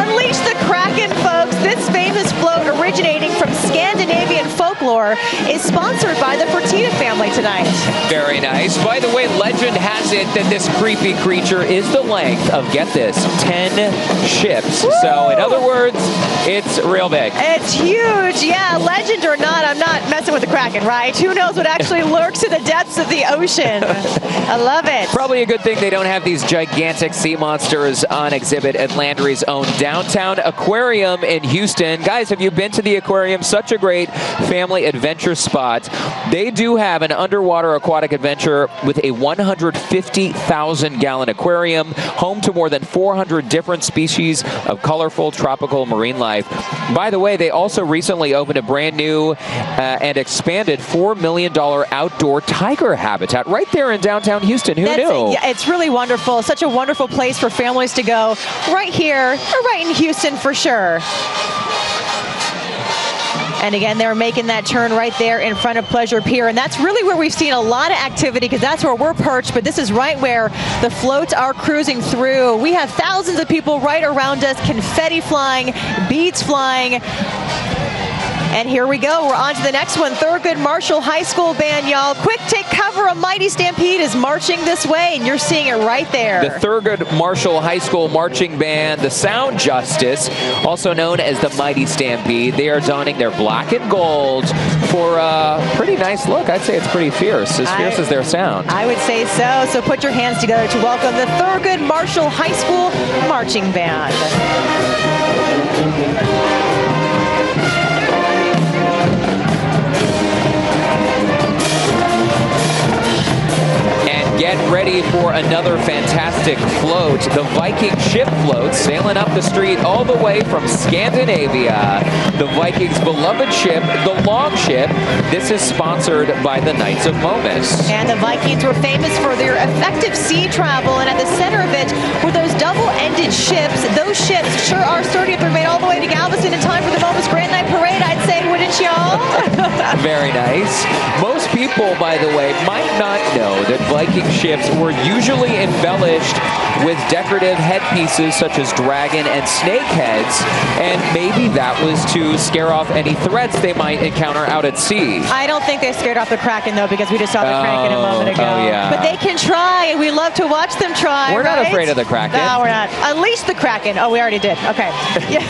unleash the Kraken, folks. This famous float originating from Scandinavian folklore is sponsored by the Fertitta family tonight. Very nice. By the way, legend has it that this creepy creature is the length of, get this, 10 ships. Woo! So in other words, it's real big. It's huge. Yeah, legend or not, I'm not messing with the Kraken, right? Who knows what actually lurks in the depths of the ocean. I love it. Probably a good thing they don't have these gigantic sea monsters on exhibit at Landry's own downtown aquarium in Houston. Guys, have you been to the aquarium? Such a great family adventure spot. They do have an underwater aquatic adventure with a 150,000-gallon aquarium, home to more than 400 different species of colorful tropical marine life. By the way, they also recently opened a brand new and expanded $4 million outdoor tiger habitat right there in downtown Houston. Who knew? Yeah, it's really wonderful. Such a wonderful place for families to go right here, or right in Houston for sure. And again, they're making that turn right there in front of Pleasure Pier. And that's really where we've seen a lot of activity, because that's where we're perched. But this is right where the floats are cruising through. We have thousands of people right around us, confetti flying, beads flying. And here we go. We're on to the next one. Thurgood Marshall High School band, y'all. Quick, take cover. A mighty stampede is marching this way, and you're seeing it right there. The Thurgood Marshall High School marching band, the Sound Justice, also known as the Mighty Stampede. They are donning their black and gold for a pretty nice look. I'd say it's pretty fierce, as fierce as their sound. I would say so. So put your hands together to welcome the Thurgood Marshall High School marching band. Get ready for another fantastic float. The Viking ship float sailing up the street all the way from Scandinavia. The Vikings' beloved ship, the Longship. This is sponsored by the Knights of Momus. And the Vikings were famous for their effective sea travel, and at the center of it were those double-ended ships. Those ships sure are sturdy if they're made all the way to Galveston in time for the Momus Grand Night Parade, I'd say, wouldn't y'all? Very nice. Most people, by the way, might not know that Viking ships were usually embellished with decorative headpieces such as dragon and snake heads, and maybe that was to scare off any threats they might encounter out at sea. I don't think they scared off the Kraken, though, because we just saw the Kraken a moment ago. Oh, yeah. But they can try, and we love to watch them try. We're not afraid of the Kraken. No, we're not. Unleash the Kraken. Oh, we already did. Okay. Yeah.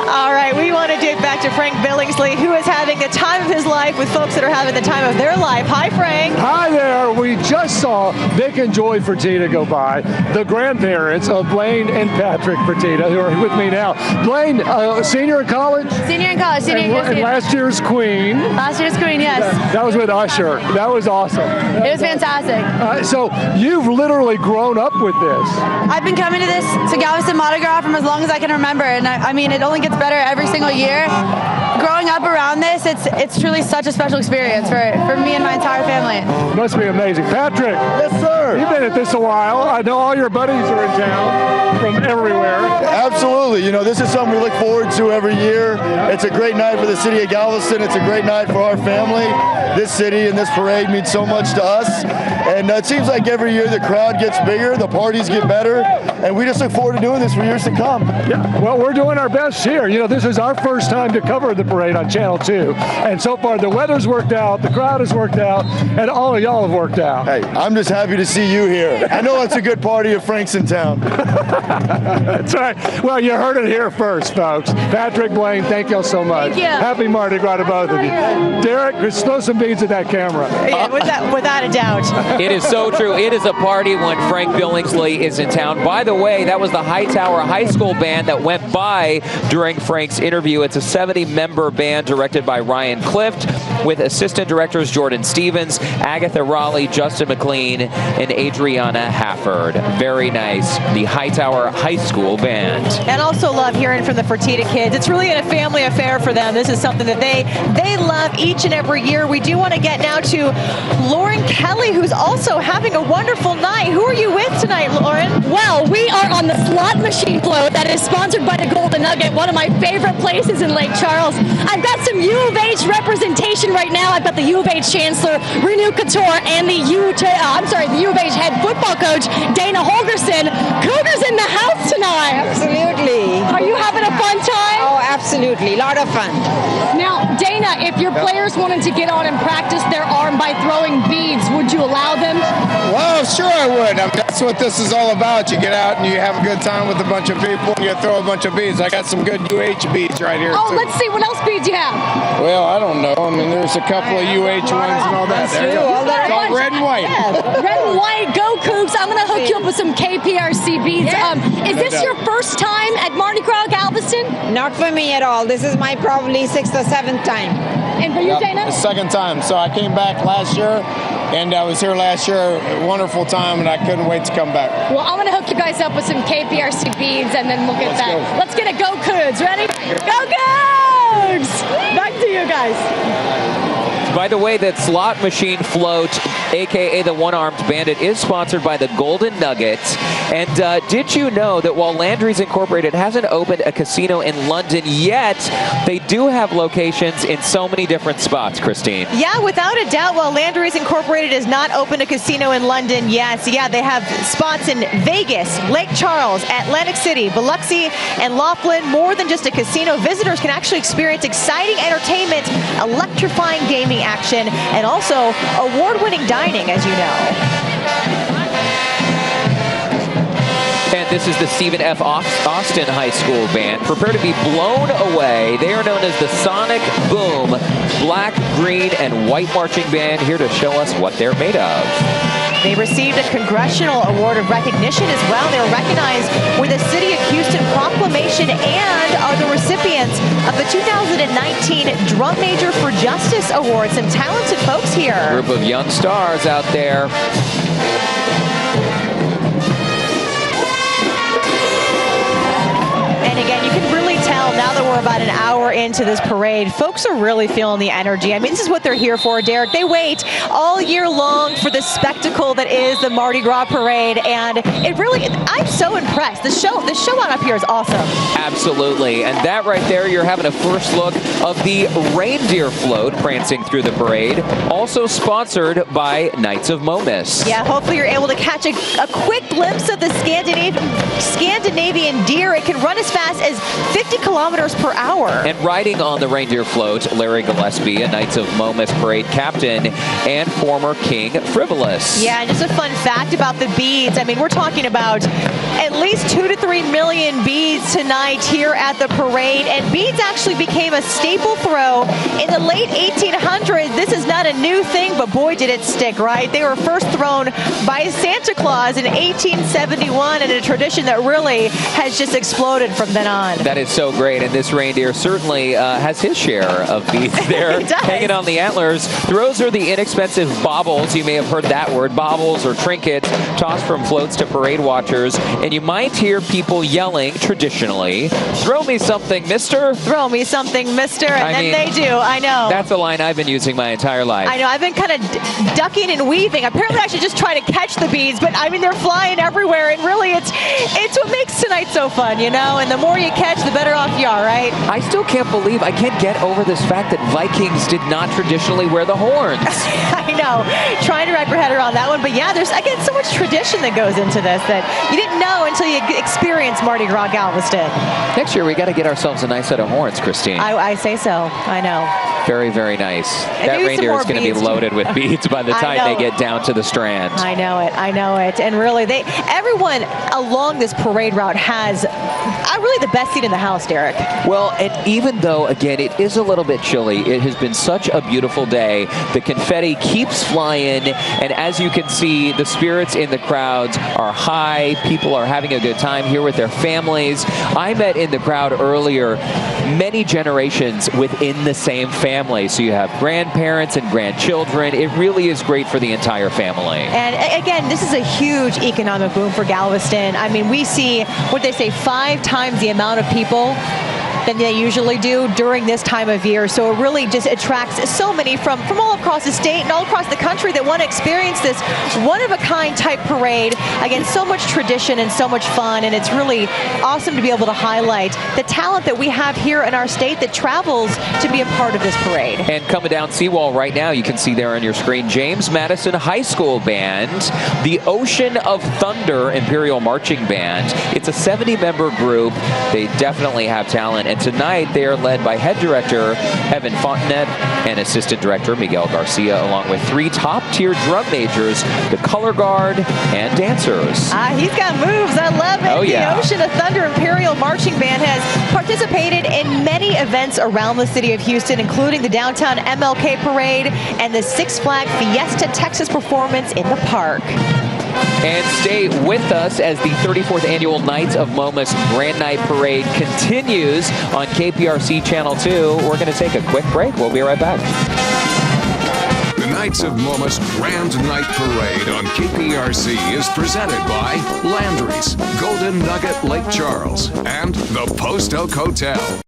All right, we want to dig back to Frank Billingsley, who is having the time of his life with folks that are having the time of their life. Hi, Frank. Hi there. We just saw Vic and Joy Fertitta go by, the grandparents of Blaine and Patrick Fertitta, who are with me now. Blaine, senior in college? Senior in college. And last year's queen. Last year's queen, yes. That was with Usher. That was awesome. It was fantastic. So you've literally grown up with this. I've been coming to Galveston Mardi Gras from as long as I can remember, and I mean, it only gets better every single year. Growing up around this, it's truly such a special experience for me and my entire family. Must be amazing. Patrick. Yes, sir. You've been at this a while. I know all your buddies are in town from everywhere. Absolutely. You know, this is something we look forward to every year. It's a great night for the city of Galveston. It's a great night for our family. This city and this parade means so much to us. And it seems like every year the crowd gets bigger, the parties get better, and we just look forward to doing this for years to come. Yeah, well, we're doing our best here. You know, this is our first time to cover the parade on Channel 2. And so far, the weather's worked out, the crowd has worked out, and all of y'all have worked out. Hey, I'm just happy to see you here. I know it's a good party if Frank's in town. That's right. Well, you heard it here first, folks. Patrick, Blaine, thank y'all so much. Thank you. Happy Mardi Gras to both of you. Derek, just throw some beads at that camera. Yeah, without a doubt. It is so true. It is a party when Frank Billingsley is in town. By the way, that was the Hightower High School band that went by during Frank's interview. It's a 70-member band directed by Ryan Clift with assistant directors Jordan Stevens, Agatha Raleigh, Justin McLean, and Adriana Hafford. Very nice. The Hightower High School band. And also love hearing from the Fertitta kids. It's really a family affair for them. This is something that they love each and every year. We do want to get now to Lauren Kelly, who's also having a wonderful night. Who are you with tonight, Lauren? Well, we are on the slot machine float that is sponsored by the Golden Nugget, one of my favorite places in Lake Charles. I've got some U of H representation right now. I've got the U of H Chancellor, Renu Couture, and the U of H head football coach, Dana Holgerson. Cougars in the house tonight. Absolutely. Are you having a fun time? Oh, absolutely. A lot of fun. Now, Dana, if your players wanted to get on and practice their arm by throwing beads, would you allow them? Well, sure I would. I mean, that's what this is all about. You get out and you have a good time with a bunch of people and you throw a bunch of beads. I got some good UH beads right here, Oh, too. let's see. What else beads you have? Well, I don't know. I mean, there's a couple of UH ones and all that. There you go. It's all red and white. Red and white. Go Cougs. I'm going to hook you up with some KPRC beads. Is this your first time at Mardi Gras Galveston? Not for me at all. This is my probably 6th or 7th time. And for you, Dana? Second time. So I came back last year, and I was here last year. Wonderful time, and I couldn't wait to come back. Well, I'm going to hook you guys up with some KPRC beads, and then we'll get that. Go. Let's get a Go Cougs. Ready? Go Cougs! Back to you guys. By the way, that slot machine float, a.k.a. the One-Armed Bandit, is sponsored by the Golden Nugget. And did you know that while Landry's Incorporated hasn't opened a casino in London yet, they do have locations in so many different spots, Christine? Yeah, without a doubt. While Landry's Incorporated has not opened a casino in London yet, yeah, they have spots in Vegas, Lake Charles, Atlantic City, Biloxi, and Laughlin. More than just a casino, visitors can actually experience exciting entertainment, electrifying gaming action, and also award-winning dining, as you know. And this is the Stephen F. Austin High School Band. Prepare to be blown away. They are known as the Sonic Boom Black, Green, and White Marching Band, here to show us what they're made of. They received a Congressional Award of Recognition as well. They were recognized with a City of Houston proclamation and are the recipients of the 2019 Drum Major for Justice Award. Some talented folks here. Group of young stars out there. And again, you can really tell now that we're about an hour into this parade, folks are really feeling the energy. I mean, this is what they're here for, Derek. They wait all year long for the spectacle that is the Mardi Gras parade, and it really, I'm so impressed. The show on up here is awesome. Absolutely, and that right there, you're having a first look of the reindeer float prancing through the parade, also sponsored by Knights of Momus. Yeah, hopefully you're able to catch a quick glimpse of the Scandinavian deer. It can run as fast as 50 kilometers per hour. And riding on the reindeer float, Larry Gillespie, a Knights of Momus parade captain, and former King Frivolous. Yeah, and just a fun fact about the beads. I mean, we're talking about at least 2 to 3 million beads tonight here at the parade, and beads actually became a staple throw in the late 1800s. This is not a new thing, but boy, did it stick, right? They were first thrown by Santa Claus in 1871, and a tradition that really has just exploded from then on. That is so great, and this reindeer certainly has his share of beads there hanging on the antlers. Throws are the inexpensive baubles. You may have heard that word, baubles or trinkets, tossed from floats to parade watchers, and you might hear people yelling traditionally, "Throw me something, mister." Throw me something, mister, and then they do. I know. That's a line I've been using my entire life. I know. I've been kind of ducking and weaving. Apparently, I should just try to catch the beads, but I mean, they're flying everywhere, and really, it's what makes tonight so fun, you know? And the more you catch, the better off you are, right? I still can't believe, I can't get over this fact that Vikings did not traditionally wear the horns. I know. Trying to wrap your head around that one, but yeah, there's, again, so much tradition that goes into this that you didn't know until you experience Mardi Gras Galveston. Next year, we got to get ourselves a nice set of horns, Christine. I say so. I know. Very, very nice. That reindeer is going to be loaded with beads by the time they get down to the Strand. I know it. I know it. And really, everyone along this parade route has really the best seat in the house, Derek. Well, and even though, again, it is a little bit chilly, it has been such a beautiful day. The confetti keeps flying, and as you can see, the spirits in the crowds are high. People are having a good time here with their families. I met in the crowd earlier many generations within the same family. So you have grandparents and grandchildren. It really is great for the entire family. And again, this is a huge economic boom for Galveston. I mean, we see, what they say, 5 times the amount of people than they usually do during this time of year. So it really just attracts so many from all across the state and all across the country that want to experience this one-of-a-kind type parade. Again, so much tradition and so much fun, and it's really awesome to be able to highlight the talent that we have here in our state that travels to be a part of this parade. And coming down Seawall right now, you can see there on your screen, James Madison High School Band, the Ocean of Thunder Imperial Marching Band. It's a 70-member group. They definitely have talent. And tonight, they are led by head director Evan Fontanet and assistant director Miguel Garcia, along with 3 top-tier drum majors, the color guard, and dancers. He's got moves. I love it. Oh, yeah. The Ocean of Thunder Imperial Marching Band has participated in many events around the city of Houston, including the downtown MLK Parade and the Six Flags Fiesta Texas performance in the park. And stay with us as the 34th Annual Knights of Momus Grand Night Parade continues on KPRC Channel 2. We're going to take a quick break. We'll be right back. The Knights of Momus Grand Night Parade on KPRC is presented by Landry's, Golden Nugget Lake Charles, and the Post Oak Hotel.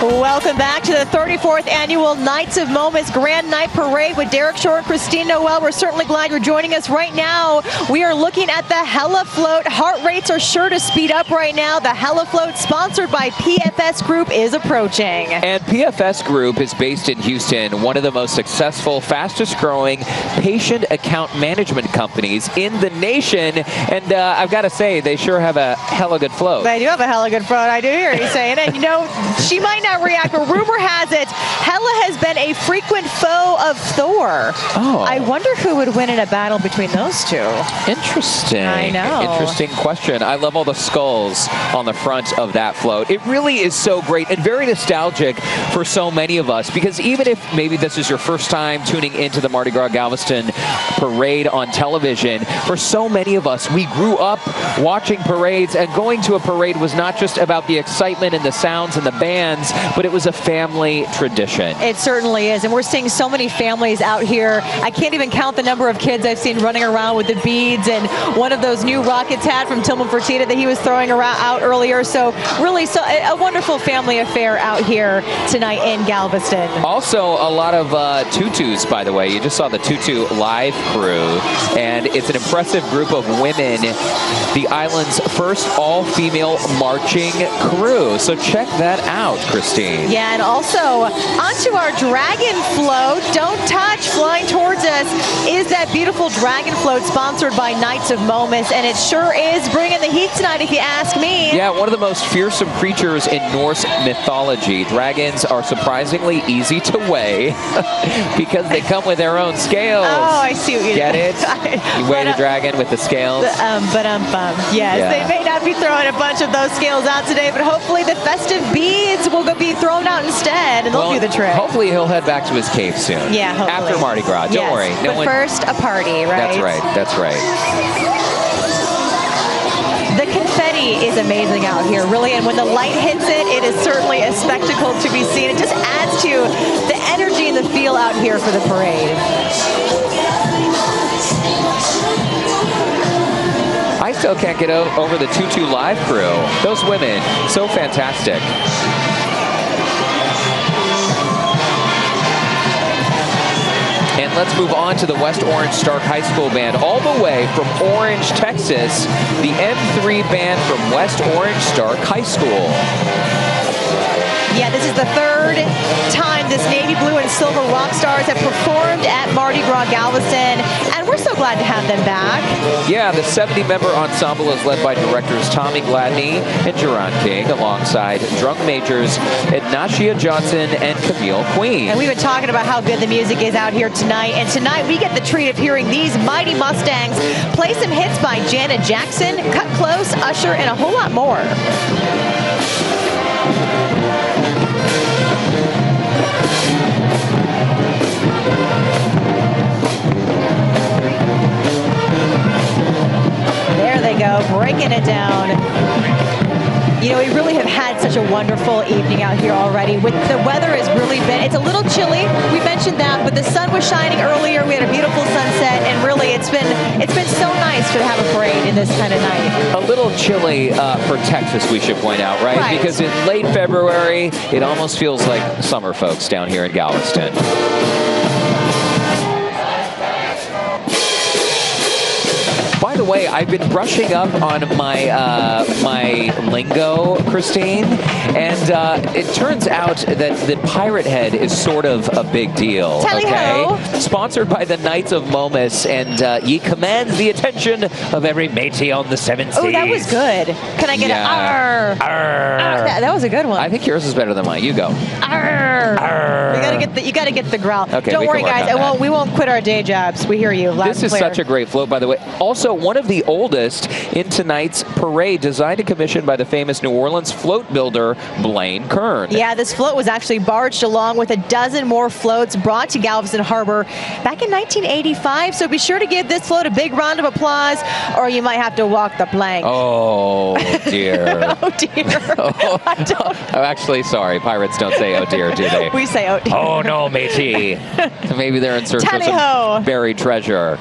Welcome back to the 34th Annual Knights of Momus Grand Night Parade with Derek Shore and Christine Noel. We're certainly glad you're joining us right now. We are looking at the Hella Float. Heart rates are sure to speed up right now. The Hella Float, sponsored by PFS Group, is approaching. And PFS Group is based in Houston, one of the most successful, fastest growing patient account management companies in the nation. And I've got to say, they sure have a hella good float. They do have a hella good float. I do hear you saying it. You know, she might not react, but rumor has it Hella has been a frequent foe of Thor. Oh. I wonder who would win in a battle between those two. Interesting. I know. Interesting question. I love all the skulls on the front of that float. It really is so great and very nostalgic for so many of us, because even if maybe this is your first time tuning into the Mardi Gras Galveston parade on television, for so many of us, we grew up watching parades, and going to a parade was not just about the excitement and the sounds and the bands, but it was a family tradition. It certainly is, and we're seeing so many families out here. I can't even count the number of kids I've seen running around with the beads and one of those new rockets had from Tillman Fertitta that he was throwing around out earlier. So really, a wonderful family affair out here tonight in Galveston. Also, a lot of tutus, by the way. You just saw the Tutu Live crew, and it's an impressive group of women, the island's first all-female marching crew. So check that out, Christine. Christine. Yeah, and also onto our dragon float. Don't touch. Flying towards us is that beautiful dragon float sponsored by Knights of Momus, and it sure is bringing the heat tonight, if you ask me. Yeah, one of the most fearsome creatures in Norse mythology. Dragons are surprisingly easy to weigh because they come with their own scales. Oh, I see what you get it? You weigh the dragon with the scales. Yes, they may not be throwing a bunch of those scales out today, but hopefully the festive beads will be thrown out instead, and they'll do the trick. Hopefully he'll head back to his cave soon. Yeah, hopefully. After Mardi Gras. Don't worry. But first, a party, right? That's right. That's right. The confetti is amazing out here, really, and when the light hits it, it is certainly a spectacle to be seen. It just adds to the energy and the feel out here for the parade. I still can't get over the Tutu Live crew. Those women, so fantastic. And let's move on to the West Orange Stark High School Band. All the way from Orange, Texas, the M3 Band from West Orange Stark High School. Yeah, this is the third time this navy blue and silver rock stars have performed at Mardi Gras Galveston, and we're so glad to have them back. Yeah, the 70-member ensemble is led by directors Tommy Gladney and Jerron King, alongside drum majors Ignacia Johnson and Camille Queen. And we've been talking about how good the music is out here tonight, and tonight we get the treat of hearing these mighty Mustangs play some hits by Janet Jackson, Cut Close, Usher, and a whole lot more. There they go, breaking it down. You know, we really have had such a wonderful evening out here already. With the weather has really been, it's a little chilly. We mentioned that, but the sun was shining earlier. We had a beautiful sunset, and really it's been so nice to have a parade in this kind of night. A little chilly for Texas, we should point out, right? Because in late February, it almost feels like summer, folks, down here in Galveston. By the way, I've been brushing up on my my lingo, Christine, and it turns out that the pirate head is sort of a big deal. Tally-ho. Sponsored by the Knights of Momus, and ye commands the attention of every matey on the seven seas. Oh, that was good. Can I get an arr? Arr. That was a good one. I think yours is better than mine. You go. Arr. Arr. You gotta get the growl. Okay, don't worry, guys. We won't quit our day jobs. We hear you loud This and is clear. such a great float, by the way. Also, one of the oldest in tonight's parade, designed and commissioned by the famous New Orleans float builder, Blaine Kern. Yeah, this float was actually barged along with a dozen more floats brought to Galveston Harbor back in 1985. So be sure to give this float a big round of applause, or you might have to walk the plank. Oh, dear. Oh, dear. Oh, I'm actually sorry. Pirates don't say oh, dear, do they? We say oh, dear. Oh, no, matey. Maybe they're in search of Tally-ho. some buried treasure.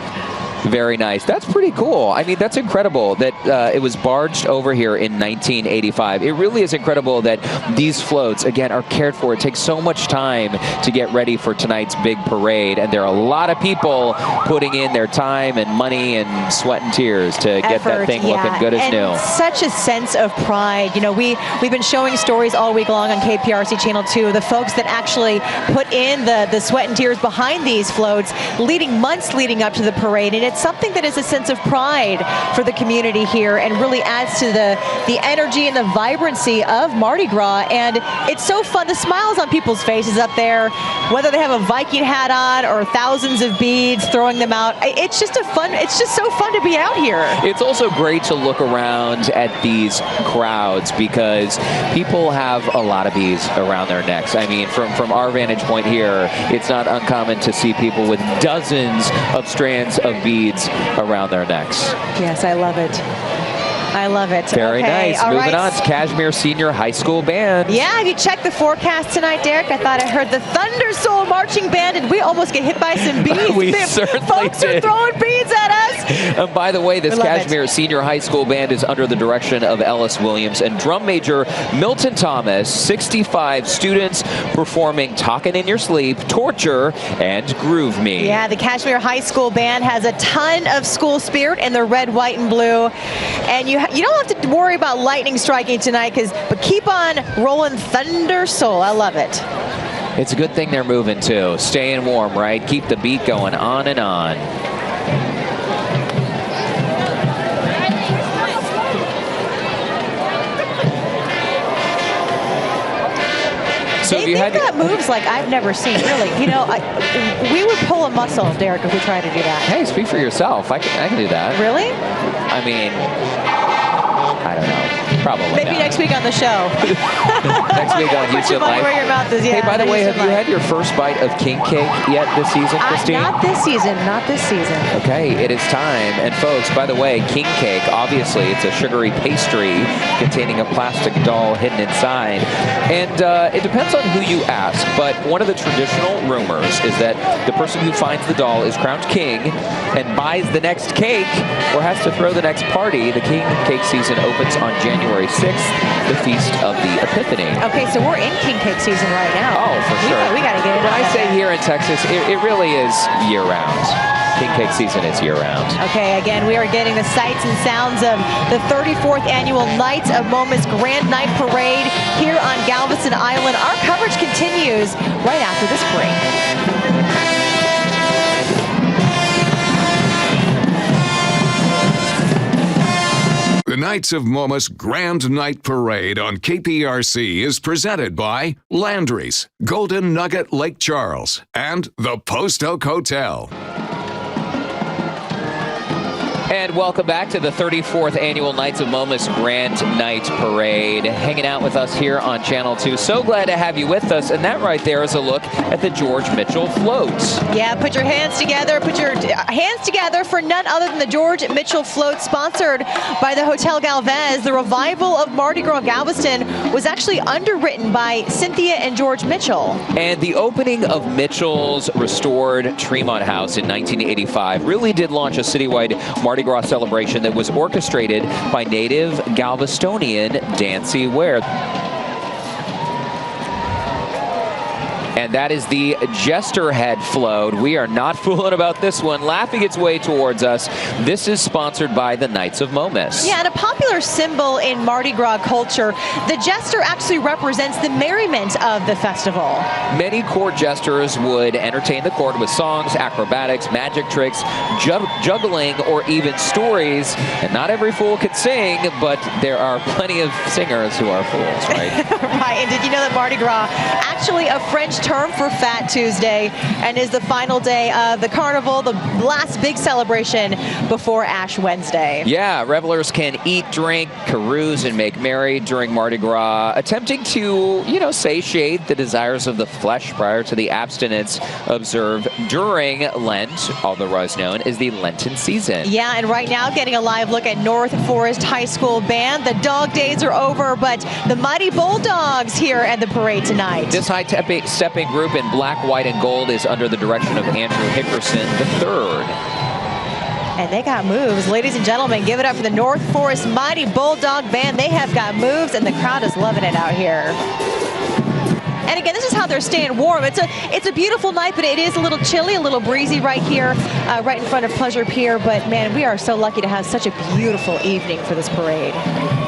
Very nice. That's pretty cool. I mean, that's incredible that it was barged over here in 1985. It really is incredible that these floats, again, are cared for. It takes so much time to get ready for tonight's big parade, and there are a lot of people putting in their time and money and sweat and tears to get that thing looking good as new. Such a sense of pride. You know, we've been showing stories all week long on KPRC Channel 2 of the folks that actually put in the sweat and tears behind these floats, months leading up to the parade, and it's something that is a sense of pride for the community here and really adds to the energy and the vibrancy of Mardi Gras. And it's so fun. The smiles on people's faces up there, whether they have a Viking hat on or thousands of beads, throwing them out. It's just so fun to be out here. It's also great to look around at these crowds because people have a lot of beads around their necks. I mean, from our vantage point here, it's not uncommon to see people with dozens of strands of beads around their necks. Yes, I love it. I love it. Very nice. All Moving right. on to Kashmir Senior High School Band. Yeah, have you checked the forecast tonight, Derek? I thought I heard the Thunder Soul Marching Band, and we almost get hit by some beads. We certainly Folks did. are throwing beads at us. And by the way, this Kashmir Senior High School Band is under the direction of Ellis Williams and drum major Milton Thomas. 65 students performing Talkin' in Your Sleep, Torture, and Groove Me. Yeah, the Kashmir High School Band has a ton of school spirit in their red, white, and blue. And you don't have to worry about lightning striking tonight, but keep on rolling Thunder Soul. I love it. It's a good thing they're moving too. Staying warm, right? Keep the beat going on and on. So they've got moves like I've never seen, really. You know, we would pull a muscle, Derek, if we tried to do that. Hey, speak for yourself. I can do that. Really? I mean, I don't know. Probably maybe not. Next week on the show. Next week on Houston Life. Where your mouth is, yeah, hey, by the way, have you had your first bite of king cake yet this season, Christine? Not this season. Not this season. Okay, it is time. And folks, by the way, king cake, obviously, it's a sugary pastry containing a plastic doll hidden inside. And it depends on who you ask, but one of the traditional rumors is that the person who finds the doll is crowned king and buys the next cake or has to throw the next party. The king cake season opens on January 6th, the Feast of the Epiphany. Okay, so we're in king cake season right now. Oh, for sure. We got to get it. When I say here in Texas, it really is year-round. King cake season is year-round. Okay, again, we are getting the sights and sounds of the 34th Annual Knights of Moments Grand Night Parade here on Galveston Island. Our coverage continues right after this break. The Knights of Momus Grand Night Parade on KPRC is presented by Landry's, Golden Nugget Lake Charles, and the Post Oak Hotel. And welcome back to the 34th Annual Knights of Momus Grand Night Parade. Hanging out with us here on Channel 2. So glad to have you with us. And that right there is a look at the George Mitchell float. Yeah, put your hands together. Put your hands together for none other than the George Mitchell float, sponsored by the Hotel Galvez. The revival of Mardi Gras Galveston was actually underwritten by Cynthia and George Mitchell. And the opening of Mitchell's restored Tremont House in 1985 really did launch a citywide Mardi Gras celebration that was orchestrated by native Galvestonian Dancy Ware. And that is the Jester head float. We are not fooling about this one. Laughing its way towards us. This is sponsored by the Knights of Momus. Yeah, and a popular symbol in Mardi Gras culture, the Jester actually represents the merriment of the festival. Many court jesters would entertain the court with songs, acrobatics, magic tricks, juggling, or even stories. And not every fool could sing, but there are plenty of singers who are fools, right? Right, and did you know that Mardi Gras actually a French term for Fat Tuesday and is the final day of the carnival, the last big celebration before Ash Wednesday. Yeah, revelers can eat, drink, carouse, and make merry during Mardi Gras, attempting to, satiate the desires of the flesh prior to the abstinence observed during Lent, otherwise known as the Lenten season. Yeah, and right now getting a live look at North Forest High School Band. The dog days are over, but the Mighty Bulldogs here at the parade tonight. This high-stepping group in black, white, and gold is under the direction of Andrew Hickerson III. And they got moves. Ladies and gentlemen, give it up for the North Forest Mighty Bulldog Band. They have got moves, and the crowd is loving it out here. And again, this is how they're staying warm. It's a beautiful night, but it is a little chilly, a little breezy right here, right in front of Pleasure Pier. But man, we are so lucky to have such a beautiful evening for this parade.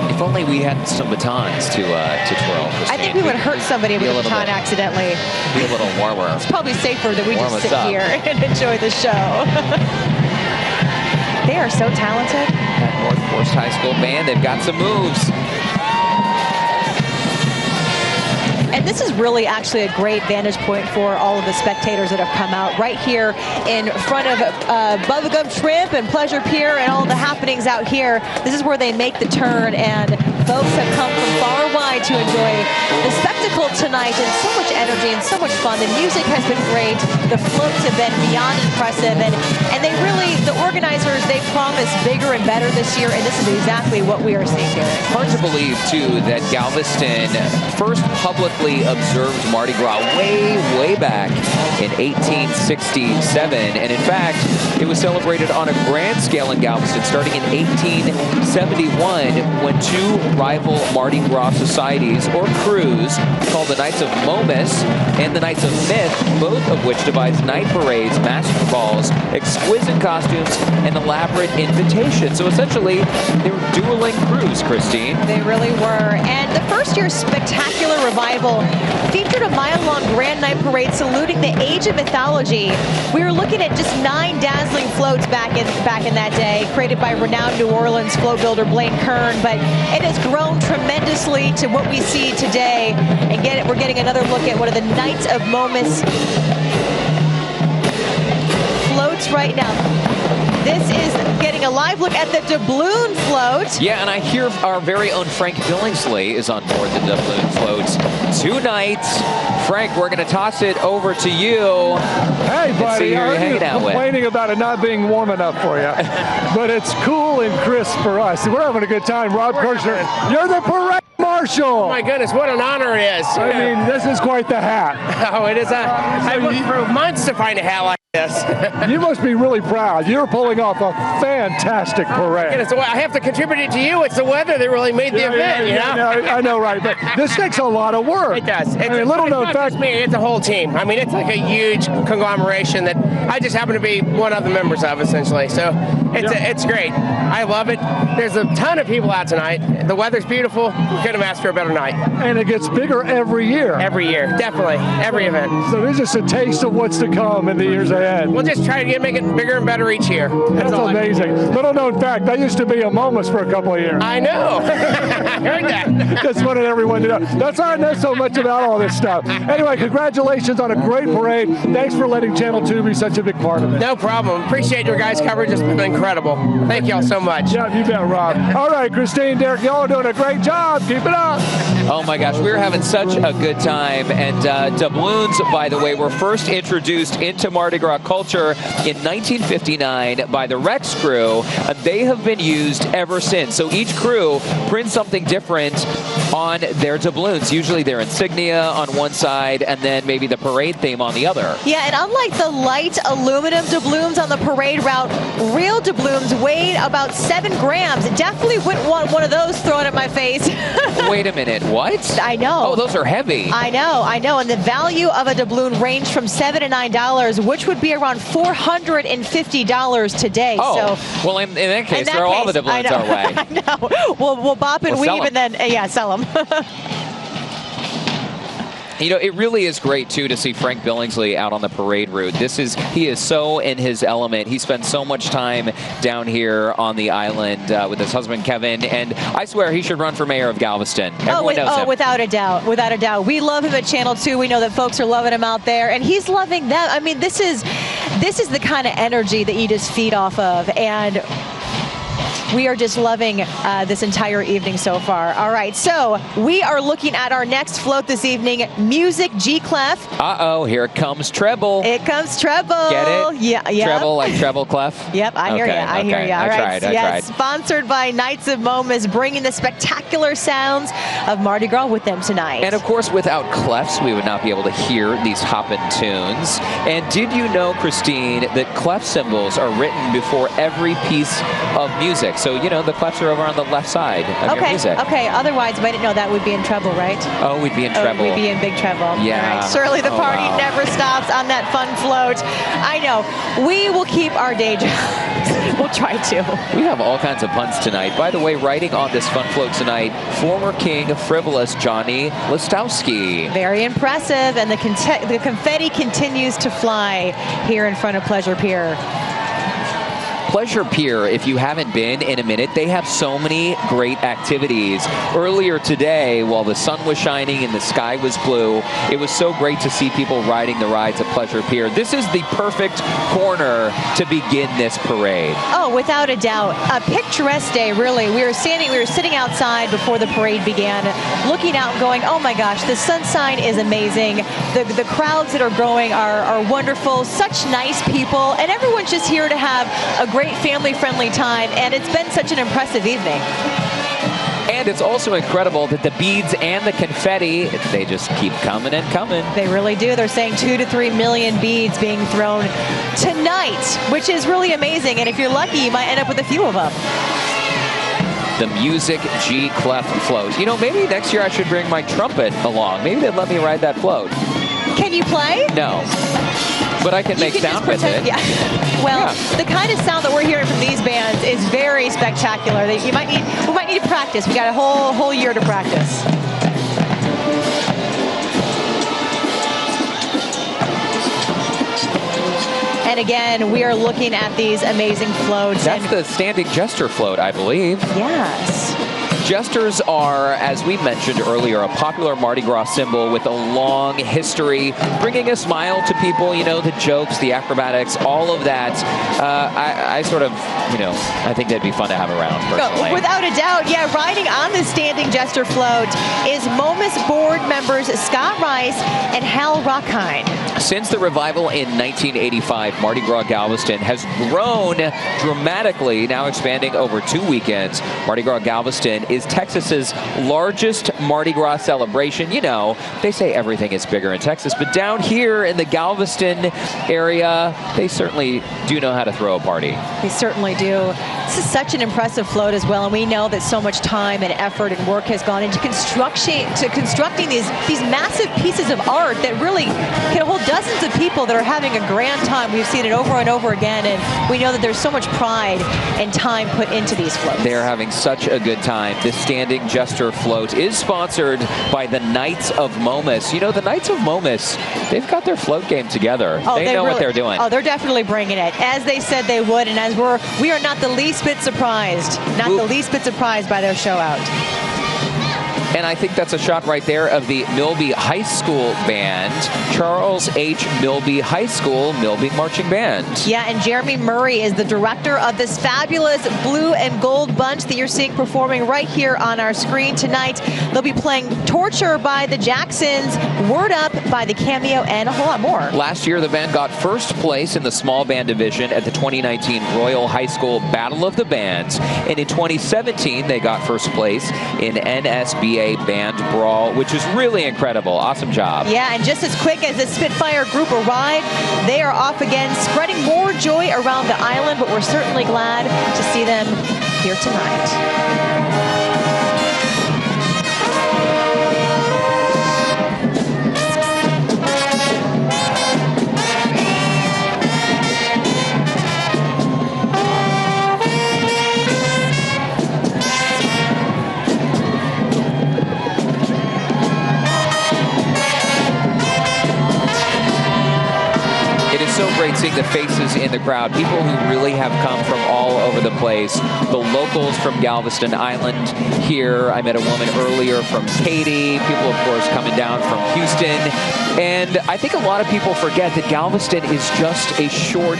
If only we had some batons to twirl. I think we would hurt somebody with a baton accidentally. Be a little warmer. It's probably safer that we just sit here and enjoy the show. They are so talented. That North Forest High School Band, they've got some moves. And this is really actually a great vantage point for all of the spectators that have come out right here in front of Bubblegum Shrimp and Pleasure Pier and all the happenings out here. This is where they make the turn and Folks have come from far and wide to enjoy the spectacle tonight, and so much energy and so much fun. The music has been great. The floats have been beyond impressive, and they really, the organizers, they promise bigger and better this year, and this is exactly what we are seeing here. Hard to believe, too, that Galveston first publicly observed Mardi Gras way back in 1867, and in fact, it was celebrated on a grand scale in Galveston starting in 1871 when two rival Mardi Gras societies or crews called the Knights of Momus and the Knights of Myth, both of which devised night parades, masked balls, exquisite costumes, and elaborate invitations. So essentially, they were dueling crews, Christine. They really were. And the first year's spectacular revival featured a mile-long grand night parade saluting the age of mythology. We were looking at just 9 dazzling floats back in that day, created by renowned New Orleans float builder Blaine Kern, but it has grown tremendously to what we see today. And we're getting another look at one of the Knights of Momus floats right now. This is getting a live look at the doubloon float. Yeah, and I hear our very own Frank Billingsley is on board the doubloon floats tonight. Frank, we're going to toss it over to you. Hey, buddy, I heard you complaining about it not being warm enough for you. But it's cool and crisp for us. We're having a good time. Rob Kirshner, you're the parade marshal. Oh, my goodness, what an honor it is. I mean, this is quite the hat. Oh, it is. I looked for months to find a hat like this. You must be really proud. You're pulling off a fantastic parade. I have to contribute it to you. It's the weather that really made the event, you know? I know, right? But this takes a lot of work. It does. I mean, little known fact. It's a whole team. I mean, it's like a huge conglomeration that I just happen to be one of the members of, essentially. So it's great. I love it. There's a ton of people out tonight. The weather's beautiful. We couldn't have asked for a better night. And it gets bigger every year. Every year, definitely. Every event. So this is a taste of what's to come in the years ahead. We'll just try to make it bigger and better each year. That's amazing. Little known fact, I used to be a Momus for a couple of years. I know. I heard that. Just wanted everyone to know. That's how I know so much about all this stuff. Anyway, congratulations on a great parade. Thanks for letting Channel 2 be such a big part of it. No problem. Appreciate your guys' coverage. It's been incredible. Thank y'all so much. Yeah, you bet, Rob. All right, Christine, Derek, y'all are doing a great job. Keep it up. Oh my gosh, we're having such a good time. And doubloons, by the way, were first introduced into Mardi Gras culture in 1959 by the Rex crew. They have been used ever since. So each crew prints something different on their doubloons. Usually their insignia on one side and then maybe the parade theme on the other. Yeah, and unlike the light aluminum doubloons on the parade route, real doubloons weighed about 7 grams. Definitely wouldn't want one of those thrown at my face. Wait a minute, what? I know. Oh, those are heavy. I know. And the value of a doubloon ranged from $7 to $9, which would be around $450 today. Oh, so, well, in that case, throw all the doubloons our way. I know. We'll bop and weave and then, sell them. You know, it really is great, too, to see Frank Billingsley out on the parade route. He is so in his element. He spends so much time down here on the island with his husband, Kevin, and I swear he should run for mayor of Galveston. Everyone knows him. Without a doubt. Without a doubt. We love him at Channel 2. We know that folks are loving him out there, and he's loving them. I mean, this is the kind of energy that you just feed off of, and we are just loving this entire evening so far. All right, so we are looking at our next float this evening, Music G-Clef. Uh-oh, here comes treble. It comes treble. Get it? Yeah. Treble like treble clef? Yep, I hear you. I hear you. All right. I tried. Sponsored by Knights of Momus, bringing the spectacular sounds of Mardi Gras with them tonight. And of course, without clefs, we would not be able to hear these hoppin' tunes. And did you know, Christine, that clef symbols are written before every piece of music? So, you know, the clefs are over on the left side of your music. Okay, otherwise, if I didn't know that, we'd be in trouble, right? Oh, we'd be in trouble. We'd be in big trouble. Yeah. Right. Surely the party never stops on that fun float. I know. We will keep our day jobs. We'll try to. We have all kinds of puns tonight. By the way, riding on this fun float tonight, former King Frivolous Johnny Listowski. Very impressive, and the confetti continues to fly here in front of Pleasure Pier. Pleasure Pier, if you haven't been in a minute, they have so many great activities. Earlier today, while the sun was shining and the sky was blue, it was so great to see people riding the rides at Pleasure Pier. This is the perfect corner to begin this parade. Oh, without a doubt. A picturesque day, really. We were sitting outside before the parade began, looking out and going, oh my gosh, the sunshine is amazing. The crowds that are growing are wonderful. Such nice people. And everyone's just here to have a great family-friendly time. And it's been such an impressive evening. And it's also incredible that the beads and the confetti, they just keep coming and coming. They really do. They're saying 2 to 3 million beads being thrown tonight, which is really amazing. And if you're lucky, you might end up with a few of them. The Music G Clef float. You know, maybe next year I should bring my trumpet along. Maybe they'd let me ride that float. Can you play? No. But I can make sound with it. Yeah. Well, the kind of sound that we're hearing from these bands is very spectacular. We might need to practice. We got a whole year to practice. And again, we are looking at these amazing floats. That's the standing Jester float, I believe. Yes. Jesters are, as we mentioned earlier, a popular Mardi Gras symbol with a long history, bringing a smile to people, you know, the jokes, the acrobatics, all of that. I sort of, you know, I think that'd be fun to have around, personally. Without a doubt, yeah. Riding on the standing Jester float is MOMUS board members Scott Rice and Hal Rockheim. Since the revival in 1985, Mardi Gras Galveston has grown dramatically, now expanding over 2 weekends. Mardi Gras Galveston is Texas's largest Mardi Gras celebration. You know, they say everything is bigger in Texas, but down here in the Galveston area, they certainly do know how to throw a party. They certainly do. This is such an impressive float as well, and we know that so much time and effort and work has gone into constructing these massive pieces of art that really can hold dozens of people that are having a grand time. We've seen it over and over again, and we know that there's so much pride and time put into these floats. They're having such a good time. This standing Jester float is sponsored by the Knights of MOMUS. You know, the Knights of MOMUS, they've got their float game together. Oh, they know what they're doing. Oh, they're definitely bringing it, as they said they would, and as we are not the least bit surprised, the least bit surprised by their show out. And I think that's a shot right there of the Milby High School Band, Charles H. Milby High School Milby Marching Band. Yeah, and Jeremy Murray is the director of this fabulous blue and gold bunch that you're seeing performing right here on our screen tonight. They'll be playing Torture by the Jacksons, Word Up by the Cameo, and a whole lot more. Last year, the band got first place in the small band division at the 2019 Royal High School Battle of the Bands. And in 2017, they got first place in NSBA Band Brawl, which is really incredible. Awesome job. Yeah, and just as quick as the Spitfire group arrived, they are off again, spreading more joy around the island, but we're certainly glad to see them here tonight. It is so great seeing the faces in the crowd, people who really have come from all over the place. The locals from Galveston Island here. I met a woman earlier from Katy, people, of course, coming down from Houston. And I think a lot of people forget that Galveston is just a short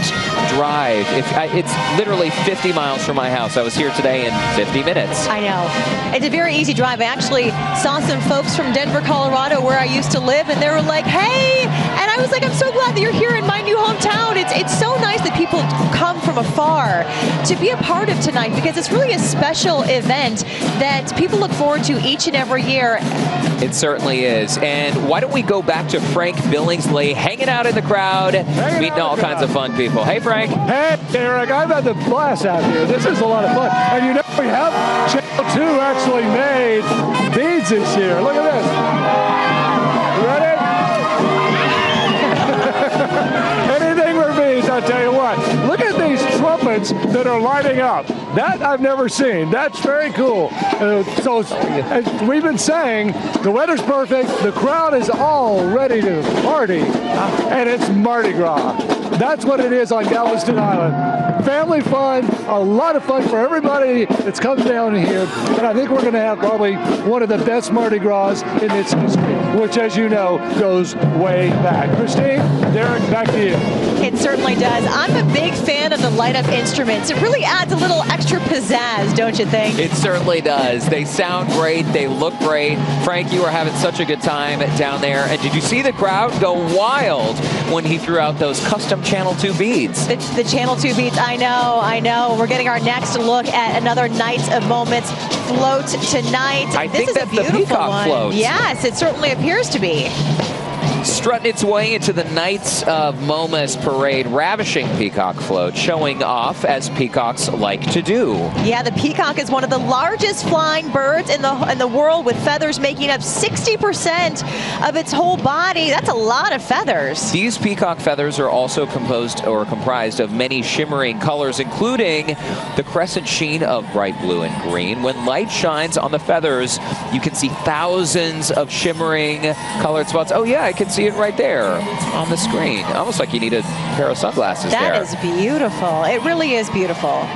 drive. It's literally 50 miles from my house. I was here today in 50 minutes. I know. It's a very easy drive. I actually saw some folks from Denver, Colorado, where I used to live, and they were like, hey, and I was like, I'm so glad that you're here in my new hometown. It's so nice that people come from afar to be a part of tonight, because it's really a special event that people look forward to each and every year. It certainly is. And why don't we go back to Frank Billingsley, hanging out in the crowd, meeting all kinds of fun people. Hey, Frank. Hey, Eric. I've had the blast out here. This is a lot of fun. And you know, we have Channel 2 actually made beads this year. Look at this. You ready? Anything for beads, I'll tell you what. Look at these trumpets that are lighting up. That I've never seen. That's very cool. So as we've been saying, the weather's perfect. The crowd is all ready to party. And it's Mardi Gras. That's what it is on Galveston Island. family fun, a lot of fun for everybody that's come down here. And I think we're going to have probably one of the best Mardi Gras in its history, which, as you know, goes way back. Christine, Derek, back to you. It certainly does. I'm a big fan of the light-up instruments. It really adds a little extra pizzazz, don't you think? It certainly does. They sound great. They look great. Frank, you were having such a good time down there. And did you see the crowd go wild when he threw out those custom Channel 2 beads? The Channel 2 beads, I know. We're getting our next look at another Nights of Moments float tonight. I think this is that's a beautiful the peacock one. float. Yes, it certainly appears to be. Strutting its way into the Knights of Momus parade, ravishing peacock float, showing off as peacocks like to do. Yeah, the peacock is one of the largest flying birds in the world, with feathers making up 60% of its whole body. That's a lot of feathers. These peacock feathers are also composed or comprised of many shimmering colors, including the crescent sheen of bright blue and green. When light shines on the feathers, you can see thousands of shimmering colored spots. Oh yeah, I can see it right there on the screen. Almost like you need a pair of sunglasses there. That is beautiful. It really is beautiful.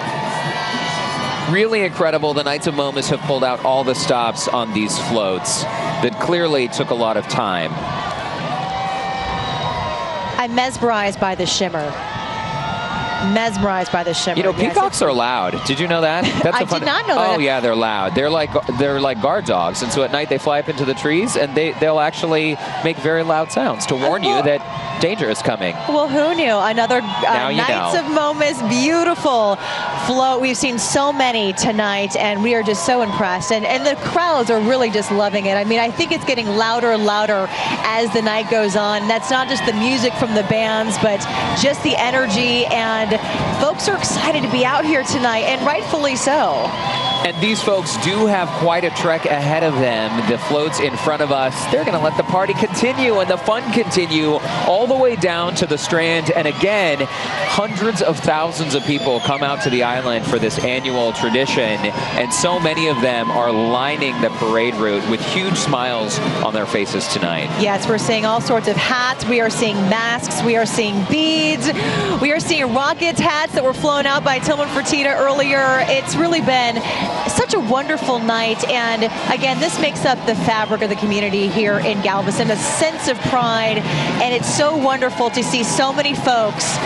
Really incredible. The Knights of Momus have pulled out all the stops on these floats that clearly took a lot of time. I'm mesmerized by the shimmer. Mesmerized by the shimmer. You know, peacocks are loud. Did you know that? That's I did not know that. Oh yeah, they're loud. They're like guard dogs, and so at night they fly up into the trees, and they'll actually make very loud sounds to warn you that danger is coming. Well, who knew? Another Knights of Momus beautiful float. We've seen so many tonight, and we are just so impressed. And the crowds are really just loving it. I mean, I think it's getting louder and louder as the night goes on. And that's not just the music from the bands, but just the energy. And folks are excited to be out here tonight, and rightfully so. And these folks do have quite a trek ahead of them. The floats in front of us, they're going to let the party continue and the fun continue all the way down to the Strand. And again, hundreds of thousands of people come out to the island for this annual tradition. And so many of them are lining the parade route with huge smiles on their faces tonight. Yes, we're seeing all sorts of hats. We are seeing masks. We are seeing beads. We are seeing Rockets hats that were flown out by Tillman Fertitta earlier. It's really been such a wonderful night, and again, this makes up the fabric of the community here in Galveston, a sense of pride, and it's so wonderful to see so many folks,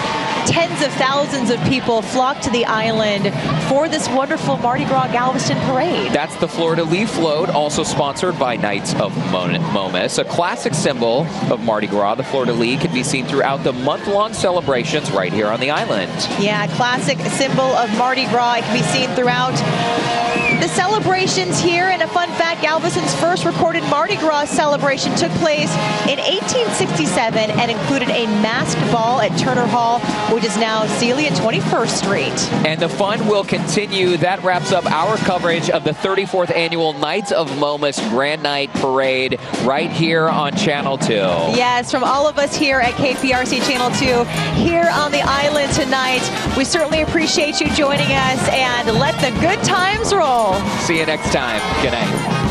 tens of thousands of people flock to the island for this wonderful Mardi Gras Galveston parade. That's the Fleur-de-Lis float, also sponsored by Knights of Momus, a classic symbol of Mardi Gras. The Fleur-de-Lis can be seen throughout the month-long celebrations right here on the island. Yeah, classic symbol of Mardi Gras. It can be seen throughout the celebrations here. And a fun fact, Galveston's first recorded Mardi Gras celebration took place in 1867 and included a masked ball at Turner Hall, which is now Celia 21st Street. And the fun will continue. That wraps up our coverage of the 34th annual Knights of Momus Grand Night Parade right here on Channel 2. Yes, from all of us here at KPRC Channel 2 here on the island tonight, we certainly appreciate you joining us, and let the good times roll. See you next time. Good night.